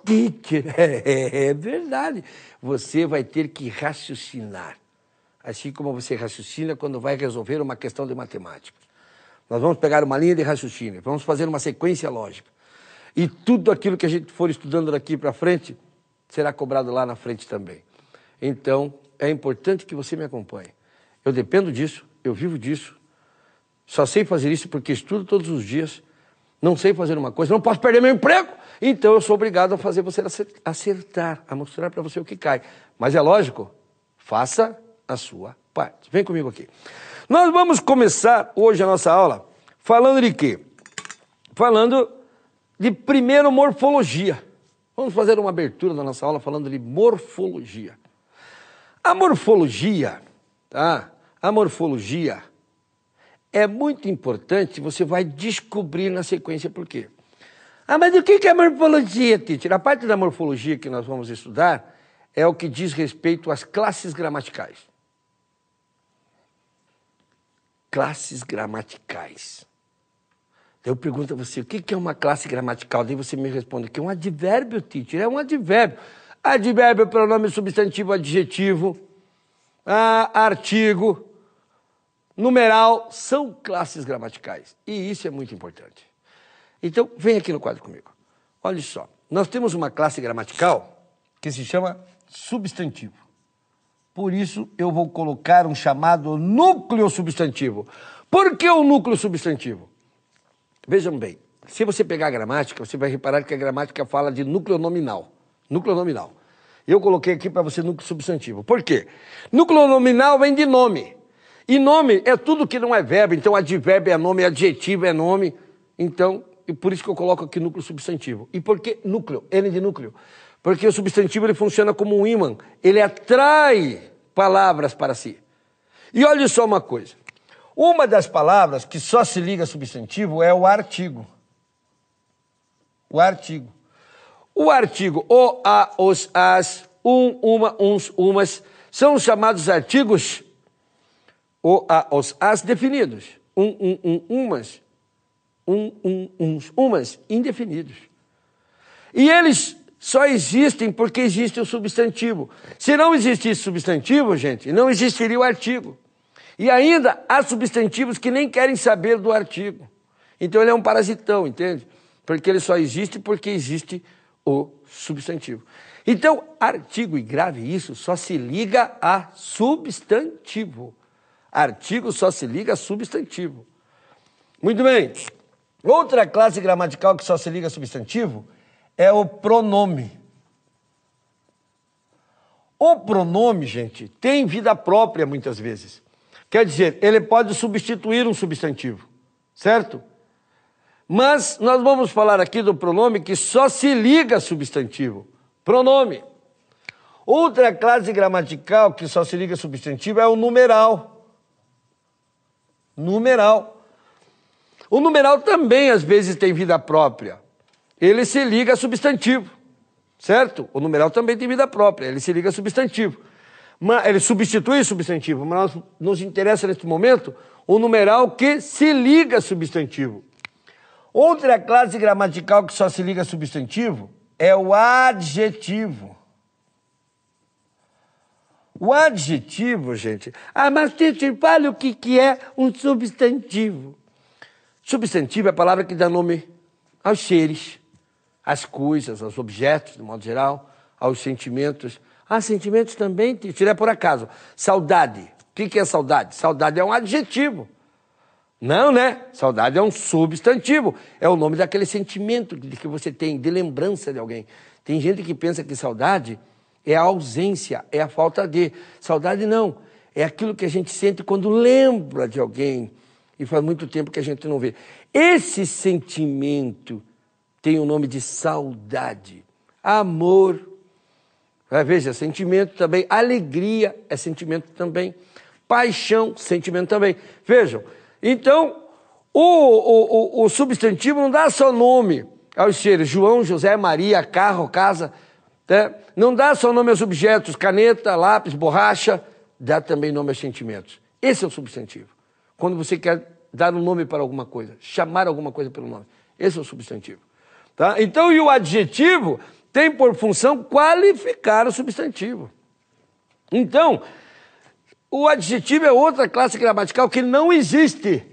[SPEAKER 4] Teacher, é verdade. Você vai ter que raciocinar. Assim como você raciocina quando vai resolver uma questão de matemática. Nós vamos pegar uma linha de raciocínio, vamos fazer uma sequência lógica. E tudo aquilo que a gente for estudando daqui para frente, será cobrado lá na frente também. Então, é importante que você me acompanhe. Eu dependo disso, eu vivo disso. Só sei fazer isso porque estudo todos os dias. Não sei fazer uma coisa, não posso perder meu emprego. Então eu sou obrigado a fazer você acertar, a mostrar para você o que cai. Mas é lógico, faça a sua parte. Vem comigo aqui. Nós vamos começar hoje a nossa aula falando de quê? Falando de primeiro morfologia. Vamos fazer uma abertura da nossa aula falando de morfologia. A morfologia, tá? A morfologia é muito importante, você vai descobrir na sequência por quê. Mas o que é morfologia, teacher? A parte da morfologia que nós vamos estudar é o que diz respeito às classes gramaticais. Classes gramaticais. Eu pergunto a você, o que é uma classe gramatical? Daí você me responde que é um advérbio, teacher, é um advérbio. Advérbio é pronome substantivo adjetivo, artigo, numeral, são classes gramaticais. E isso é muito importante. Então, vem aqui no quadro comigo. Olha só, nós temos uma classe gramatical que se chama substantivo. Por isso, eu vou colocar um chamado núcleo substantivo. Por que o núcleo substantivo? Vejam bem, se você pegar a gramática, você vai reparar que a gramática fala de núcleo nominal. Núcleo nominal. Eu coloquei aqui para você núcleo substantivo. Por quê? Núcleo nominal vem de nome. E nome é tudo que não é verbo. Então, advérbio é nome, adjetivo é nome. Então, e por isso que eu coloco aqui núcleo substantivo. E por que núcleo? N de núcleo. Porque o substantivo ele funciona como um ímã. Ele atrai palavras para si. E olha só uma coisa. Uma das palavras que só se liga a substantivo é o artigo. O artigo. O artigo, o, a, os, as, um, uma, uns, umas, são os chamados artigos, o, a, os, as definidos. umas indefinidos. E eles só existem porque existe o substantivo. Se não existisse substantivo, gente, não existiria o artigo. E ainda há substantivos que nem querem saber do artigo. Então ele é um parasitão, entende? Porque ele só existe porque existe o substantivo. Então, artigo e grave isso só se liga a substantivo. Artigo só se liga a substantivo. Muito bem. Outra classe gramatical que só se liga a substantivo é o pronome. O pronome, gente, tem vida própria muitas vezes. Quer dizer, ele pode substituir um substantivo, certo? Mas nós vamos falar aqui do pronome que só se liga a substantivo. Pronome. Outra classe gramatical que só se liga a substantivo é o numeral. Numeral. O numeral também, às vezes, tem vida própria. Ele se liga a substantivo, certo? O numeral também tem vida própria, ele se liga a substantivo. Mas ele substitui o substantivo, mas nos interessa, neste momento, o numeral que se liga a substantivo. Outra classe gramatical que só se liga a substantivo é o adjetivo. O adjetivo, gente... mas fale o que é um substantivo. Substantivo é a palavra que dá nome aos seres, às coisas, aos objetos, de modo geral, aos sentimentos. Sentimentos também, tira por acaso. Saudade. O que é saudade? Saudade é um adjetivo. Não, né? Saudade é um substantivo. É o nome daquele sentimento que você tem, de lembrança de alguém. Tem gente que pensa que saudade é a ausência, é a falta de. Saudade não. É aquilo que a gente sente quando lembra de alguém. E faz muito tempo que a gente não vê. Esse sentimento tem o nome de saudade. Amor. Veja, sentimento também. Alegria é sentimento também. Paixão, sentimento também. Vejam, então, o substantivo não dá só nome aos seres. João, José, Maria, carro, casa. Né? Não dá só nome aos objetos. Caneta, lápis, borracha. Dá também nome aos sentimentos. Esse é o substantivo. Quando você quer dar um nome para alguma coisa, chamar alguma coisa pelo nome. Esse é o substantivo. Tá? Então, e o adjetivo tem por função qualificar o substantivo. Então, o adjetivo é outra classe gramatical que não existe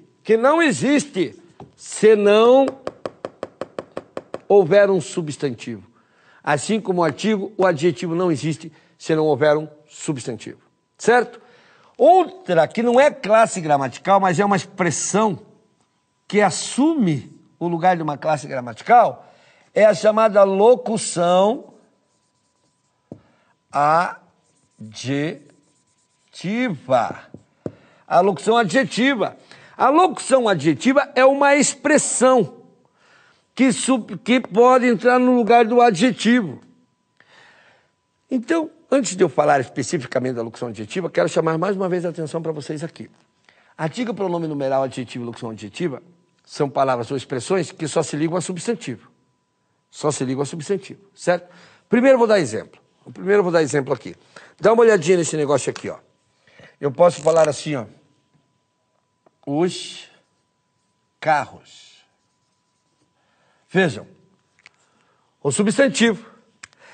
[SPEAKER 4] se não houver um substantivo. Assim como o artigo, o adjetivo não existe se não houver um substantivo. Certo? Outra que não é classe gramatical, mas é uma expressão que assume o lugar de uma classe gramatical, é a chamada locução adjetiva. A locução adjetiva. A locução adjetiva é uma expressão que pode entrar no lugar do adjetivo. Então, antes de eu falar especificamente da locução adjetiva, quero chamar mais uma vez a atenção para vocês aqui. Artigo, pronome numeral, adjetivo e locução adjetiva são palavras ou expressões que só se ligam a substantivo. Só se ligam a substantivo, certo? Primeiro eu vou dar exemplo. Aqui. Dá uma olhadinha nesse negócio aqui, ó. Eu posso falar assim, ó. Os carros. Vejam. O substantivo.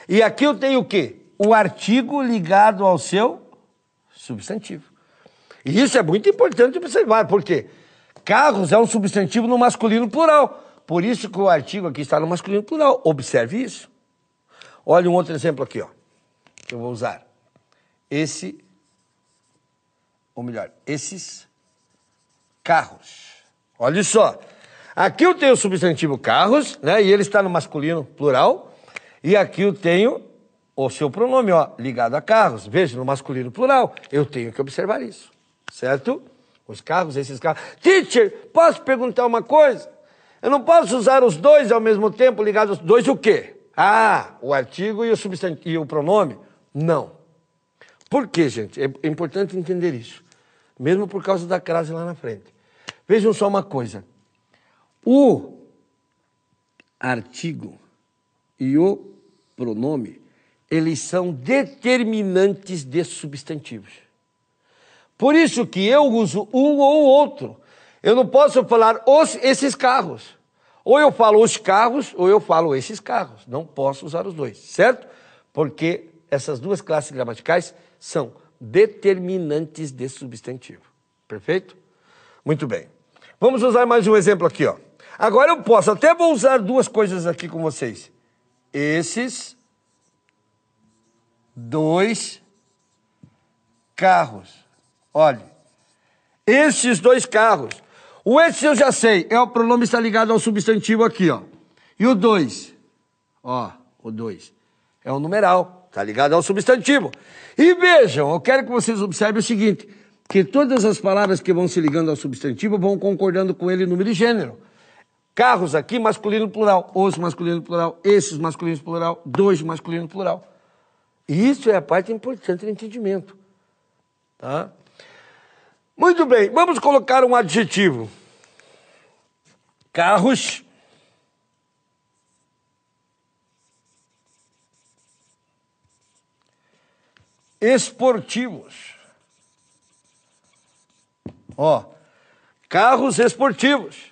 [SPEAKER 4] E aqui eu tenho o quê? O artigo ligado ao seu substantivo. E isso é muito importante observar, porque carros é um substantivo no masculino plural. Por isso que o artigo aqui está no masculino plural. Observe isso. Olha um outro exemplo aqui, ó. Que eu vou usar. Esses carros. Olha só. Aqui eu tenho o substantivo carros, né? E ele está no masculino plural. E aqui eu tenho o seu pronome, ó, ligado a carros. Veja, no masculino plural. Eu tenho que observar isso. Certo? Os carros, esses carros. Teacher, posso perguntar uma coisa? Eu não posso usar os dois ao mesmo tempo, ligados aos dois o quê? O artigo e o substantivo e o pronome? Não. Por quê, gente? É importante entender isso. Mesmo por causa da crase lá na frente. Vejam só uma coisa. O artigo e o pronome, eles são determinantes de substantivos. Por isso que eu uso um ou outro. Eu não posso falar esses carros. Ou eu falo os carros, ou eu falo esses carros. Não posso usar os dois, certo? Porque essas duas classes gramaticais são determinantes de substantivo. Perfeito? Muito bem. Vamos usar mais um exemplo aqui, ó. Agora eu posso, até vou usar duas coisas aqui com vocês. Esses dois carros. Olha, esses dois carros. O esse eu já sei, o pronome está ligado ao substantivo aqui, ó. E o dois, ó, o dois é o numeral, está ligado ao substantivo. E vejam, eu quero que vocês observem o seguinte, que todas as palavras que vão se ligando ao substantivo vão concordando com ele número e gênero. Carros aqui, masculino plural, os masculino plural, esses masculino plural, dois masculino plural. E isso é a parte importante do entendimento. Tá? Muito bem, vamos colocar um adjetivo. Carros esportivos. Ó, carros esportivos.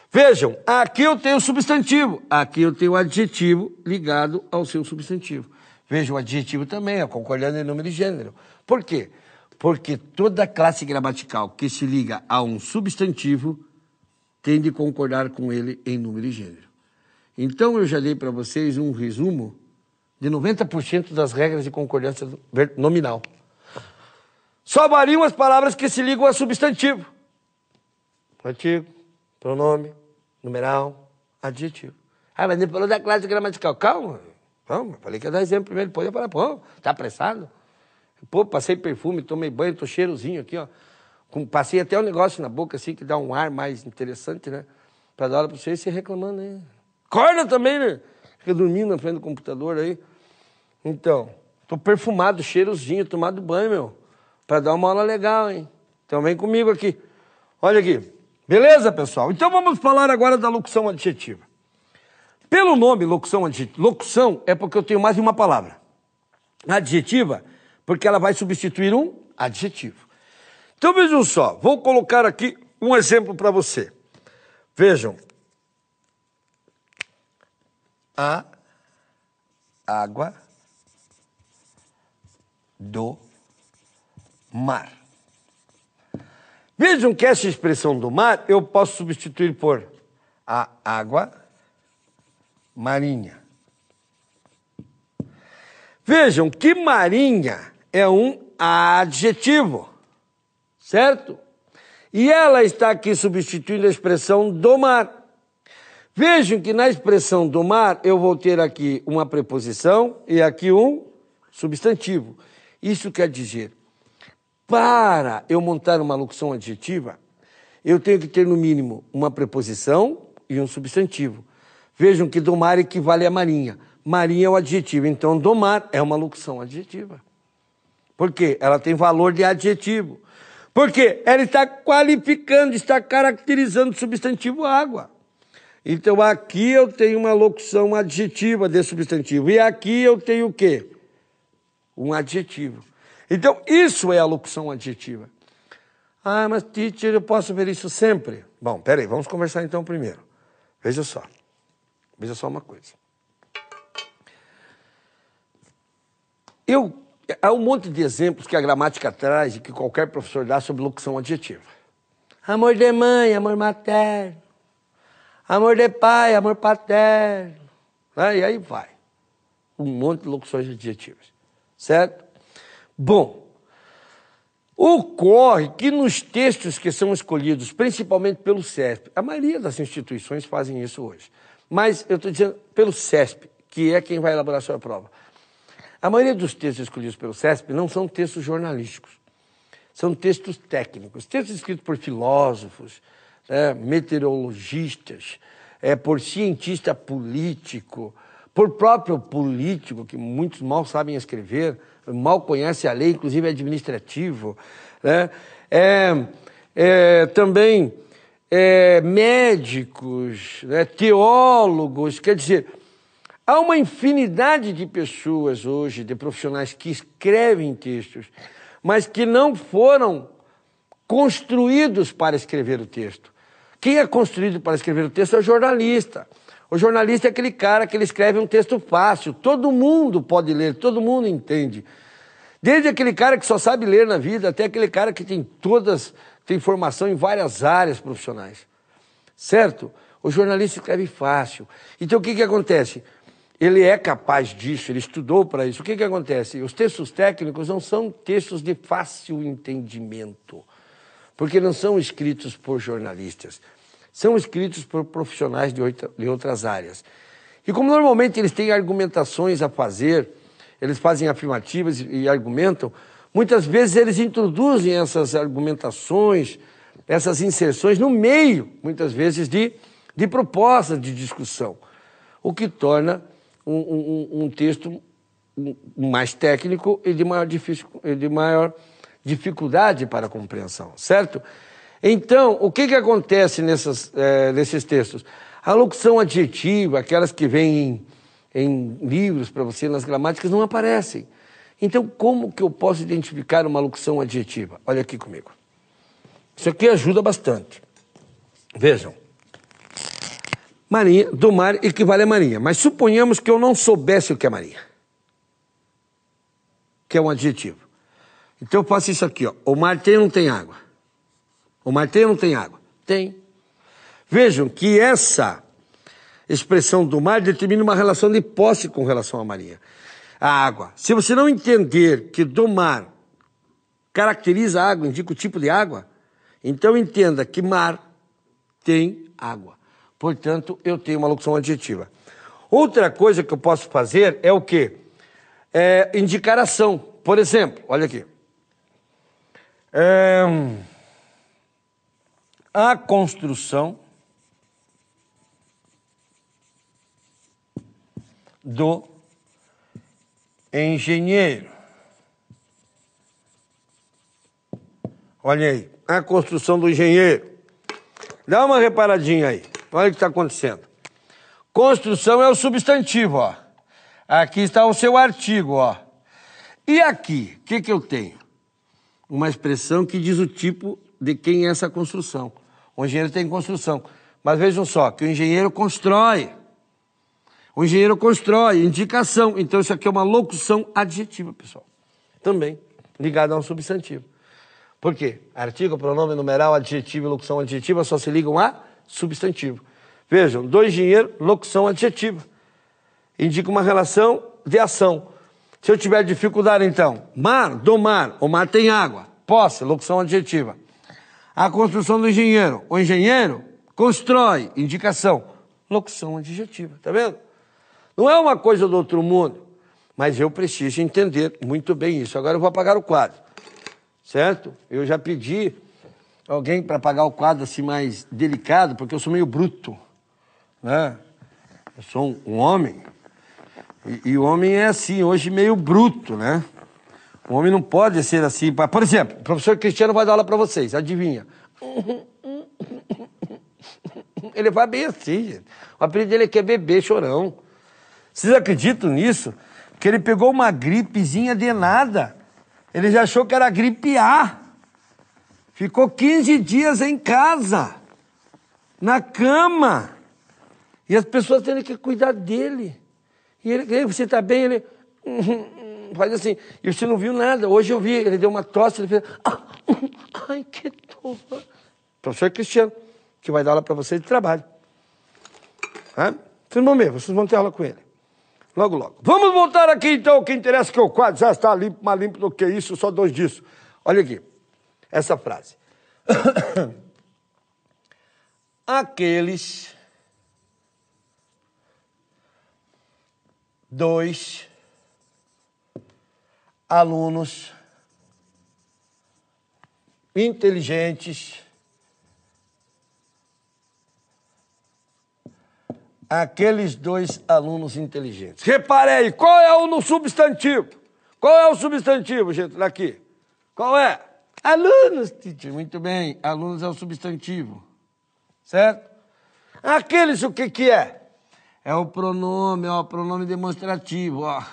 [SPEAKER 4] Vejam, aqui eu tenho o substantivo, aqui eu tenho o adjetivo ligado ao seu substantivo. Veja, o adjetivo também é concordando em número e gênero. Por quê? Porque toda classe gramatical que se liga a um substantivo tem de concordar com ele em número e gênero. Então, eu já dei para vocês um resumo de 90% das regras de concordância nominal. Só variam as palavras que se ligam a substantivo. Artigo, pronome, numeral, adjetivo. Ah, mas ele falou da classe gramatical. Calma, calma. Falei que ia dar exemplo primeiro, depois eu falar, pô, tá apressado? Pô, passei perfume, tomei banho, tô cheirosinho aqui, ó. Passei até um negócio na boca, assim, que dá um ar mais interessante, né? Pra dar hora pra você e você reclamando aí. Acorda também, né? Fica dormindo na frente do computador aí. Então, tô perfumado, cheirosinho, tomado banho, meu. Pra dar uma aula legal, hein? Então vem comigo aqui. Olha aqui. Beleza, pessoal? Então vamos falar agora da locução adjetiva. Pelo nome locução adjetiva, locução é porque eu tenho mais de uma palavra. Adjetiva, porque ela vai substituir um adjetivo. Então vejam só, vou colocar aqui um exemplo para você. Vejam. A água do mar. Vejam que essa expressão do mar eu posso substituir por a água marinha. Vejam que marinha é um adjetivo, certo? E ela está aqui substituindo a expressão do mar. Vejam que na expressão do mar eu vou ter aqui uma preposição e aqui um substantivo. Isso quer dizer, para eu montar uma locução adjetiva, eu tenho que ter no mínimo uma preposição e um substantivo. Vejam que do mar equivale a marinha. Marinha é o adjetivo, então do mar é uma locução adjetiva. Por quê? Ela tem valor de adjetivo. Por quê? Ela está qualificando, está caracterizando o substantivo água. Então aqui eu tenho uma locução adjetiva de substantivo. E aqui eu tenho o quê? Um adjetivo. Então isso é a locução adjetiva. Ah, mas teacher, eu posso ver isso sempre? Bom, peraí, vamos conversar então primeiro. Veja só uma coisa. Há um monte de exemplos que a gramática traz e que qualquer professor dá sobre locução adjetiva. Amor de mãe, amor materno. Amor de pai, amor paterno. E aí vai. Um monte de locuções adjetivas. Certo? Bom, ocorre que nos textos que são escolhidos, principalmente pelo CESP, a maioria das instituições fazem isso hoje, mas eu estou dizendo pelo CESP, que é quem vai elaborar a sua prova. A maioria dos textos escolhidos pelo CESP não são textos jornalísticos, são textos técnicos, textos escritos por filósofos, meteorologistas, por cientista político, por próprio político, que muitos mal sabem escrever, mal conhecem a lei, inclusive administrativo, né? Também médicos, né? Teólogos, quer dizer, há uma infinidade de pessoas hoje, de profissionais que escrevem textos, mas que não foram construídos para escrever o texto. Quem é construído para escrever o texto é o jornalista. O jornalista é aquele cara que ele escreve um texto fácil, todo mundo pode ler, todo mundo entende. Desde aquele cara que só sabe ler na vida, até aquele cara que tem formação em várias áreas profissionais. Certo? O jornalista escreve fácil. Então o que acontece? Ele é capaz disso, ele estudou para isso. O que acontece? Os textos técnicos não são textos de fácil entendimento, porque não são escritos por jornalistas, são escritos por profissionais de outras áreas. E como normalmente eles têm argumentações a fazer, eles fazem afirmativas e argumentam, muitas vezes eles introduzem essas argumentações, essas inserções no meio, muitas vezes, de propostas de discussão, o que torna um texto mais técnico e de maior dificuldade para a compreensão, certo? Então, o que acontece nesses textos? A locução adjetiva, aquelas que vêm em livros para você, nas gramáticas, não aparecem. Então, como que eu posso identificar uma locução adjetiva? Olha aqui comigo. Isso aqui ajuda bastante. Vejam. Marinha, do mar equivale a marinha. Mas suponhamos que eu não soubesse o que é marinha. Que é um adjetivo. Então eu faço isso aqui, ó. O mar tem ou não tem água? O mar tem ou não tem água? Tem. Vejam que essa expressão do mar determina uma relação de posse com relação à marinha. A água. Se você não entender que do mar caracteriza a água, indica o tipo de água, então entenda que mar tem água. Portanto, eu tenho uma locução adjetiva. Outra coisa que eu posso fazer é o quê? É indicar ação. Por exemplo, olha aqui. A construção do engenheiro. Olha aí, a construção do engenheiro. Dá uma reparadinha aí. Olha o que está acontecendo. Construção é o substantivo, ó. Aqui está o seu artigo, ó. E aqui, o que eu tenho? Uma expressão que diz o tipo de quem é essa construção. O engenheiro tem construção. Mas vejam só, que o engenheiro constrói. O engenheiro constrói, indicação. Então isso aqui é uma locução adjetiva, pessoal. Também ligada a um substantivo. Por quê? Artigo, pronome numeral, adjetivo e locução adjetiva só se ligam a substantivo. Vejam, do engenheiro, locução adjetiva. Indica uma relação de ação. Se eu tiver dificuldade, então, mar, do mar, o mar tem água. Posse, locução adjetiva. A construção do engenheiro, o engenheiro constrói, indicação, locução adjetiva. Tá vendo? Não é uma coisa do outro mundo, mas eu preciso entender muito bem isso. Agora eu vou apagar o quadro, certo? Eu já pedi alguém para apagar o quadro assim mais delicado, porque eu sou meio bruto, né? Eu sou um homem, e o homem é assim, hoje meio bruto, né? O homem não pode ser assim. Por exemplo, o professor Cristiano vai dar aula para vocês, adivinha? Ele vai bem assim, gente. O apelido dele aqui é bebê chorão. Vocês acreditam nisso? Que ele pegou uma gripezinha de nada. Ele já achou que era gripe A. Ficou 15 dias em casa, na cama. E as pessoas têm que cuidar dele. E ele, você está bem? Ele faz assim. E você não viu nada. Hoje eu vi, ele deu uma tosse, ele fez... ai, que dor. Professor Cristiano, que vai dar aula para vocês de trabalho. Vocês vão ver, vocês vão ter aula com ele. Logo, logo. Vamos voltar aqui, então. O que interessa é que o quadro já está limpo, mais limpo do que isso, só 2 disso. Olha aqui, essa frase. Aqueles 2 alunos inteligentes, aqueles 2 alunos inteligentes. Repare aí, qual é o substantivo? Qual é o substantivo, gente, daqui? Qual é? Alunos, Titi. Muito bem, alunos é o substantivo, certo? Aqueles o que é? É o pronome, ó, pronome demonstrativo, ó.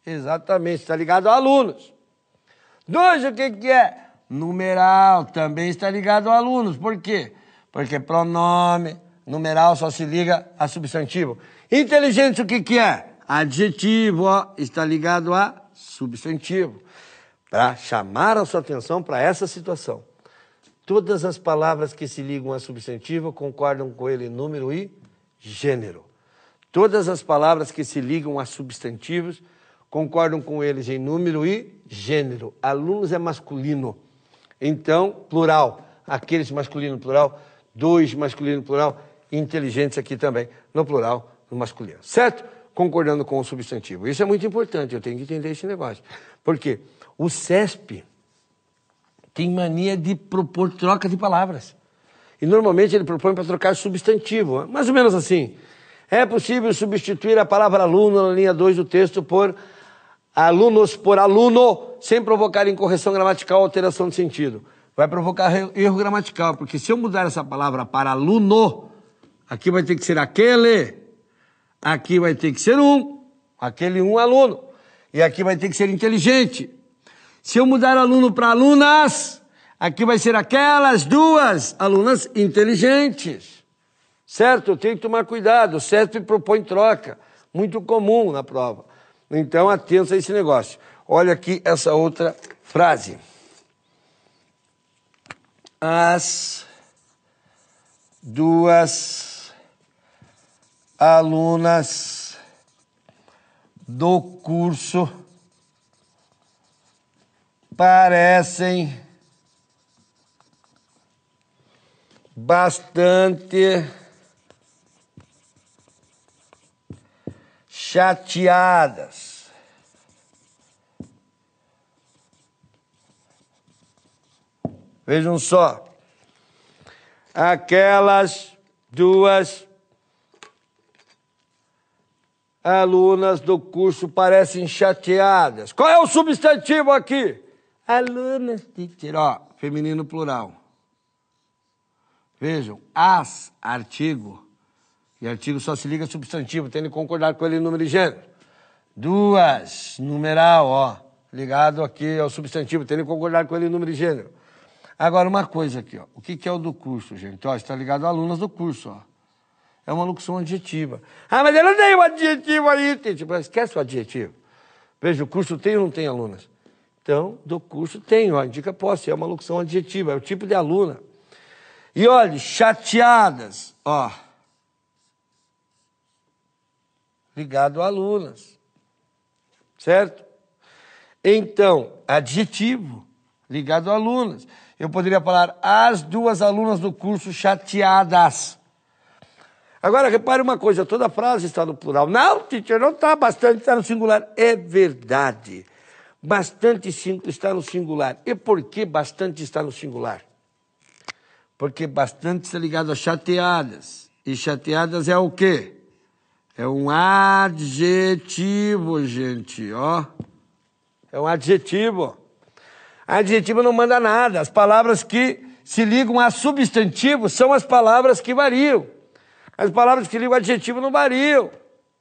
[SPEAKER 4] Exatamente, está ligado a alunos. 2 o que é? numeral também está ligado a alunos. Por quê? Porque pronome, numeral só se liga a substantivo. Inteligente o que é? Adjetivo, ó, está ligado a substantivo. Para chamar a sua atenção para essa situação. Todas as palavras que se ligam a substantivo concordam com ele em número e gênero. Todas as palavras que se ligam a substantivos concordam com eles em número e gênero. Alunos é masculino. Então, plural. Aqueles masculino plural, dois masculino plural, inteligentes aqui também, no plural, no masculino. Certo? Concordando com o substantivo. Isso é muito importante, eu tenho que entender esse negócio. Por quê? O CESP tem mania de propor troca de palavras. E normalmente ele propõe para trocar substantivo. Mais ou menos assim. É possível substituir a palavra aluno na linha 2 do texto por alunos por aluno, sem provocar incorreção gramatical ou alteração de sentido. Vai provocar erro gramatical, porque se eu mudar essa palavra para aluno, aqui vai ter que ser aquele, aqui vai ter que ser aquele aluno, e aqui vai ter que ser inteligente. Se eu mudar aluno para alunas, aqui vai ser aquelas duas alunas inteligentes. Certo? Eu tenho que tomar cuidado. O CESP propõe troca. Muito comum na prova. Então, atentos a esse negócio. Olha aqui essa outra frase. As duas alunas do curso parecem bastante chateadas. Vejam só. Aquelas duas alunas do curso parecem chateadas. Qual é o substantivo aqui? Alunas, teacher, ó, feminino plural. Vejam, as, artigo, e artigo só se liga a substantivo, tem que concordar com ele em número e gênero. Duas, numeral, ó, ligado aqui ao substantivo, tem que concordar com ele em número e gênero. Agora, uma coisa aqui, ó, o que é o do curso, gente? Ó, está ligado a alunas do curso, ó. É uma locução adjetiva. Ah, mas eu não tenho um adjetivo aí, teacher. Esquece o adjetivo. Veja, o curso tem ou não tem alunas? Então, do curso tem, ó, indica posse, é uma locução adjetiva, é o tipo de aluna. E olha, chateadas, ó, ligado a alunas, certo? Então, adjetivo, ligado a alunas. Eu poderia falar as duas alunas do curso chateadas. Agora, repare uma coisa, toda frase está no plural. Não, teacher, não está, bastante está no singular. É verdade. Bastante está no singular. E por que bastante está no singular? Porque bastante está ligado a chateadas. E chateadas é o quê? É um adjetivo, gente, ó. É um adjetivo. Adjetivo não manda nada. As palavras que se ligam a substantivo são as palavras que variam. As palavras que ligam a adjetivo não variam,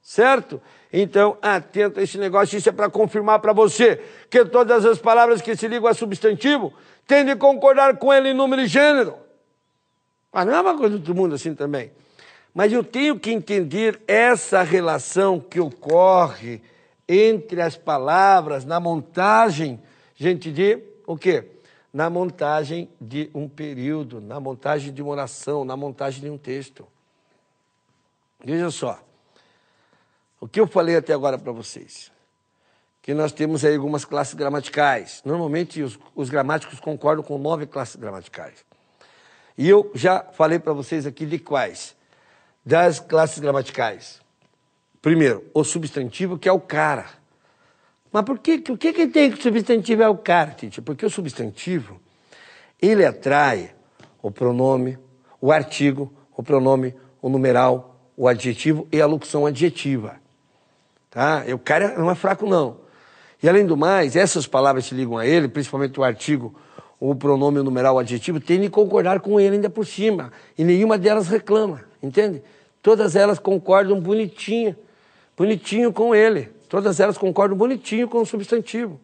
[SPEAKER 4] certo? Então, atento a esse negócio, isso é para confirmar para você que todas as palavras que se ligam a substantivo têm de concordar com ele em número e gênero. Mas não é uma coisa do outro mundo assim também. Mas eu tenho que entender essa relação que ocorre entre as palavras na montagem, gente, de o quê? Na montagem de um período, na montagem de uma oração, na montagem de um texto. Veja só. O que eu falei até agora para vocês? Que nós temos aí algumas classes gramaticais. Normalmente os gramáticos concordam com 9 classes gramaticais. E eu já falei para vocês aqui de quais? Das classes gramaticais. Primeiro, o substantivo, que é o cara. Mas por quê? O que tem que o substantivo é o cara, teacher? Porque o substantivo, ele atrai o pronome, o artigo, o pronome, o numeral, o adjetivo e a locução adjetiva. Tá? E o cara não é fraco, não. E além do mais, essas palavras se ligam a ele, principalmente o artigo, o pronome, o numeral, o adjetivo, tem de concordar com ele ainda por cima. E nenhuma delas reclama, entende? Todas elas concordam bonitinho com ele. Todas elas concordam bonitinho com o substantivo.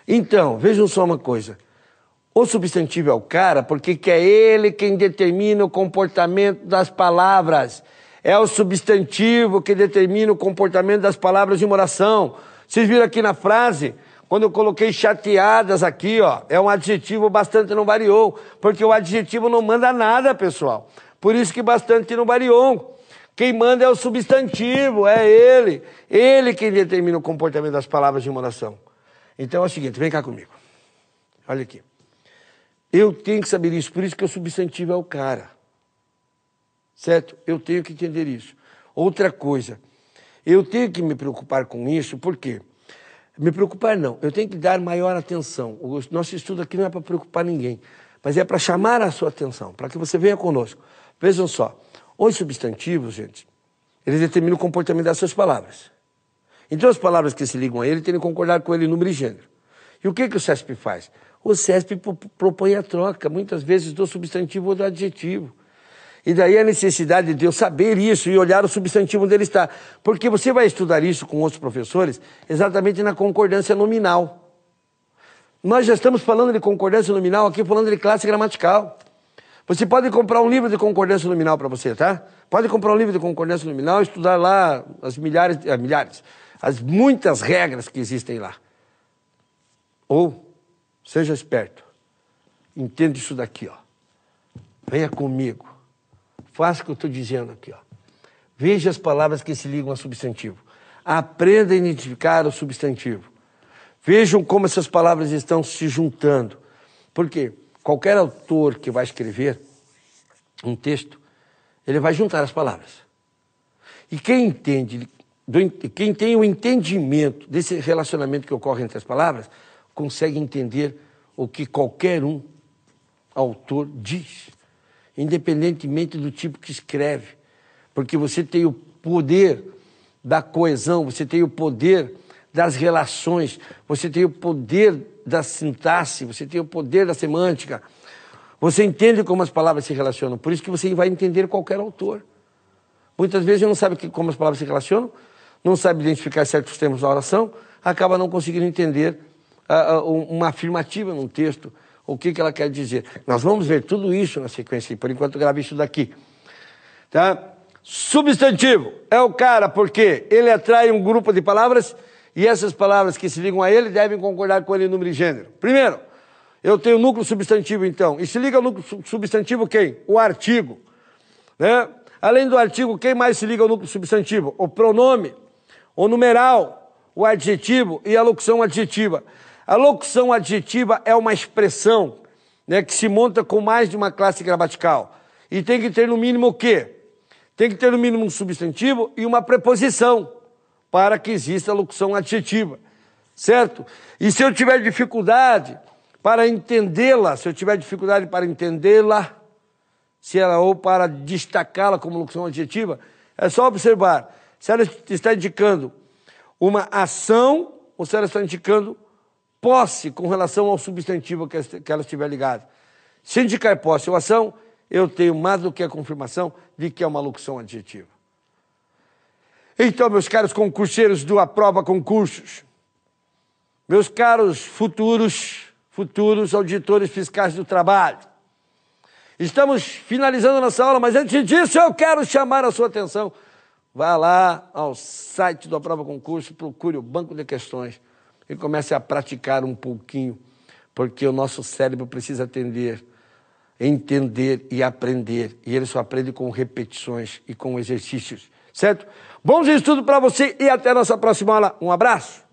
[SPEAKER 4] Então, vejam só uma coisa. O substantivo é o cara porque que é ele quem determina o comportamento das palavras. É o substantivo que determina o comportamento das palavras de uma oração. Vocês viram aqui na frase, quando eu coloquei chateadas aqui, ó, é um adjetivo bastante não variou, porque o adjetivo não manda nada, pessoal. Por isso que bastante não variou. Quem manda é o substantivo, é ele. Ele quem determina o comportamento das palavras de uma oração. Então é o seguinte, vem cá comigo. Olha aqui. Eu tenho que saber isso, por isso que o substantivo é o cara. Certo? Eu tenho que entender isso. Outra coisa, eu tenho que me preocupar com isso, por quê? Me preocupar não, eu tenho que dar maior atenção. O nosso estudo aqui não é para preocupar ninguém, mas é para chamar a sua atenção, para que você venha conosco. Vejam só, os substantivos, gente, eles determinam o comportamento dessas palavras. Então as palavras que se ligam a ele têm que concordar com ele em número e gênero. E o que o CESP faz? O CESP propõe a troca, muitas vezes, do substantivo ou do adjetivo. E daí a necessidade de eu saber isso e olhar o substantivo onde ele está. Porque você vai estudar isso com outros professores exatamente na concordância nominal. Nós já estamos falando de concordância nominal aqui, falando de classe gramatical. Você pode comprar um livro de concordância nominal para você, tá? Pode comprar um livro de concordância nominal e estudar lá as muitas regras que existem lá. Ou, seja esperto, entenda isso daqui, ó. Venha comigo. Faça o que eu estou dizendo aqui, ó. Veja as palavras que se ligam a substantivo. Aprenda a identificar o substantivo. Vejam como essas palavras estão se juntando. Por quê? Qualquer autor que vai escrever um texto, ele vai juntar as palavras. E quem entende, quem tem o entendimento desse relacionamento que ocorre entre as palavras, consegue entender o que qualquer autor diz, independentemente do tipo que escreve. Porque você tem o poder da coesão, você tem o poder das relações, você tem o poder da sintaxe, você tem o poder da semântica. Você entende como as palavras se relacionam, por isso que você vai entender qualquer autor. Muitas vezes não sabe como as palavras se relacionam, não sabe identificar certos termos da oração, acaba não conseguindo entender uma afirmativa num texto, o que ela quer dizer. Nós vamos ver tudo isso na sequência, por enquanto grave isso daqui. Tá? Substantivo é o cara porque ele atrai um grupo de palavras e essas palavras que se ligam a ele devem concordar com ele em número e gênero. Primeiro, eu tenho o núcleo substantivo então, e se liga ao núcleo substantivo quem? O artigo. Né? Além do artigo, quem mais se liga ao núcleo substantivo? O pronome, o numeral, o adjetivo e a locução adjetiva. A locução adjetiva é uma expressão, né, que se monta com mais de uma classe gramatical. E tem que ter no mínimo o quê? Tem que ter no mínimo um substantivo e uma preposição para que exista a locução adjetiva, certo? E se eu tiver dificuldade para entendê-la, ou para destacá-la como locução adjetiva, é só observar se ela está indicando uma ação ou se ela está indicando posse com relação ao substantivo que ela estiver ligada. Se indicar posse ou ação, eu tenho mais do que a confirmação de que é uma locução adjetiva. Então, meus caros concurseiros do Aprova Concursos, meus caros futuros auditores fiscais do trabalho, estamos finalizando nossa aula, mas antes disso eu quero chamar a sua atenção. Vá lá ao site do Aprova Concurso, procure o banco de questões e comece a praticar um pouquinho, porque o nosso cérebro precisa entender e aprender, e ele só aprende com repetições e com exercícios, certo? Bons estudos para você e até a nossa próxima aula. Um abraço!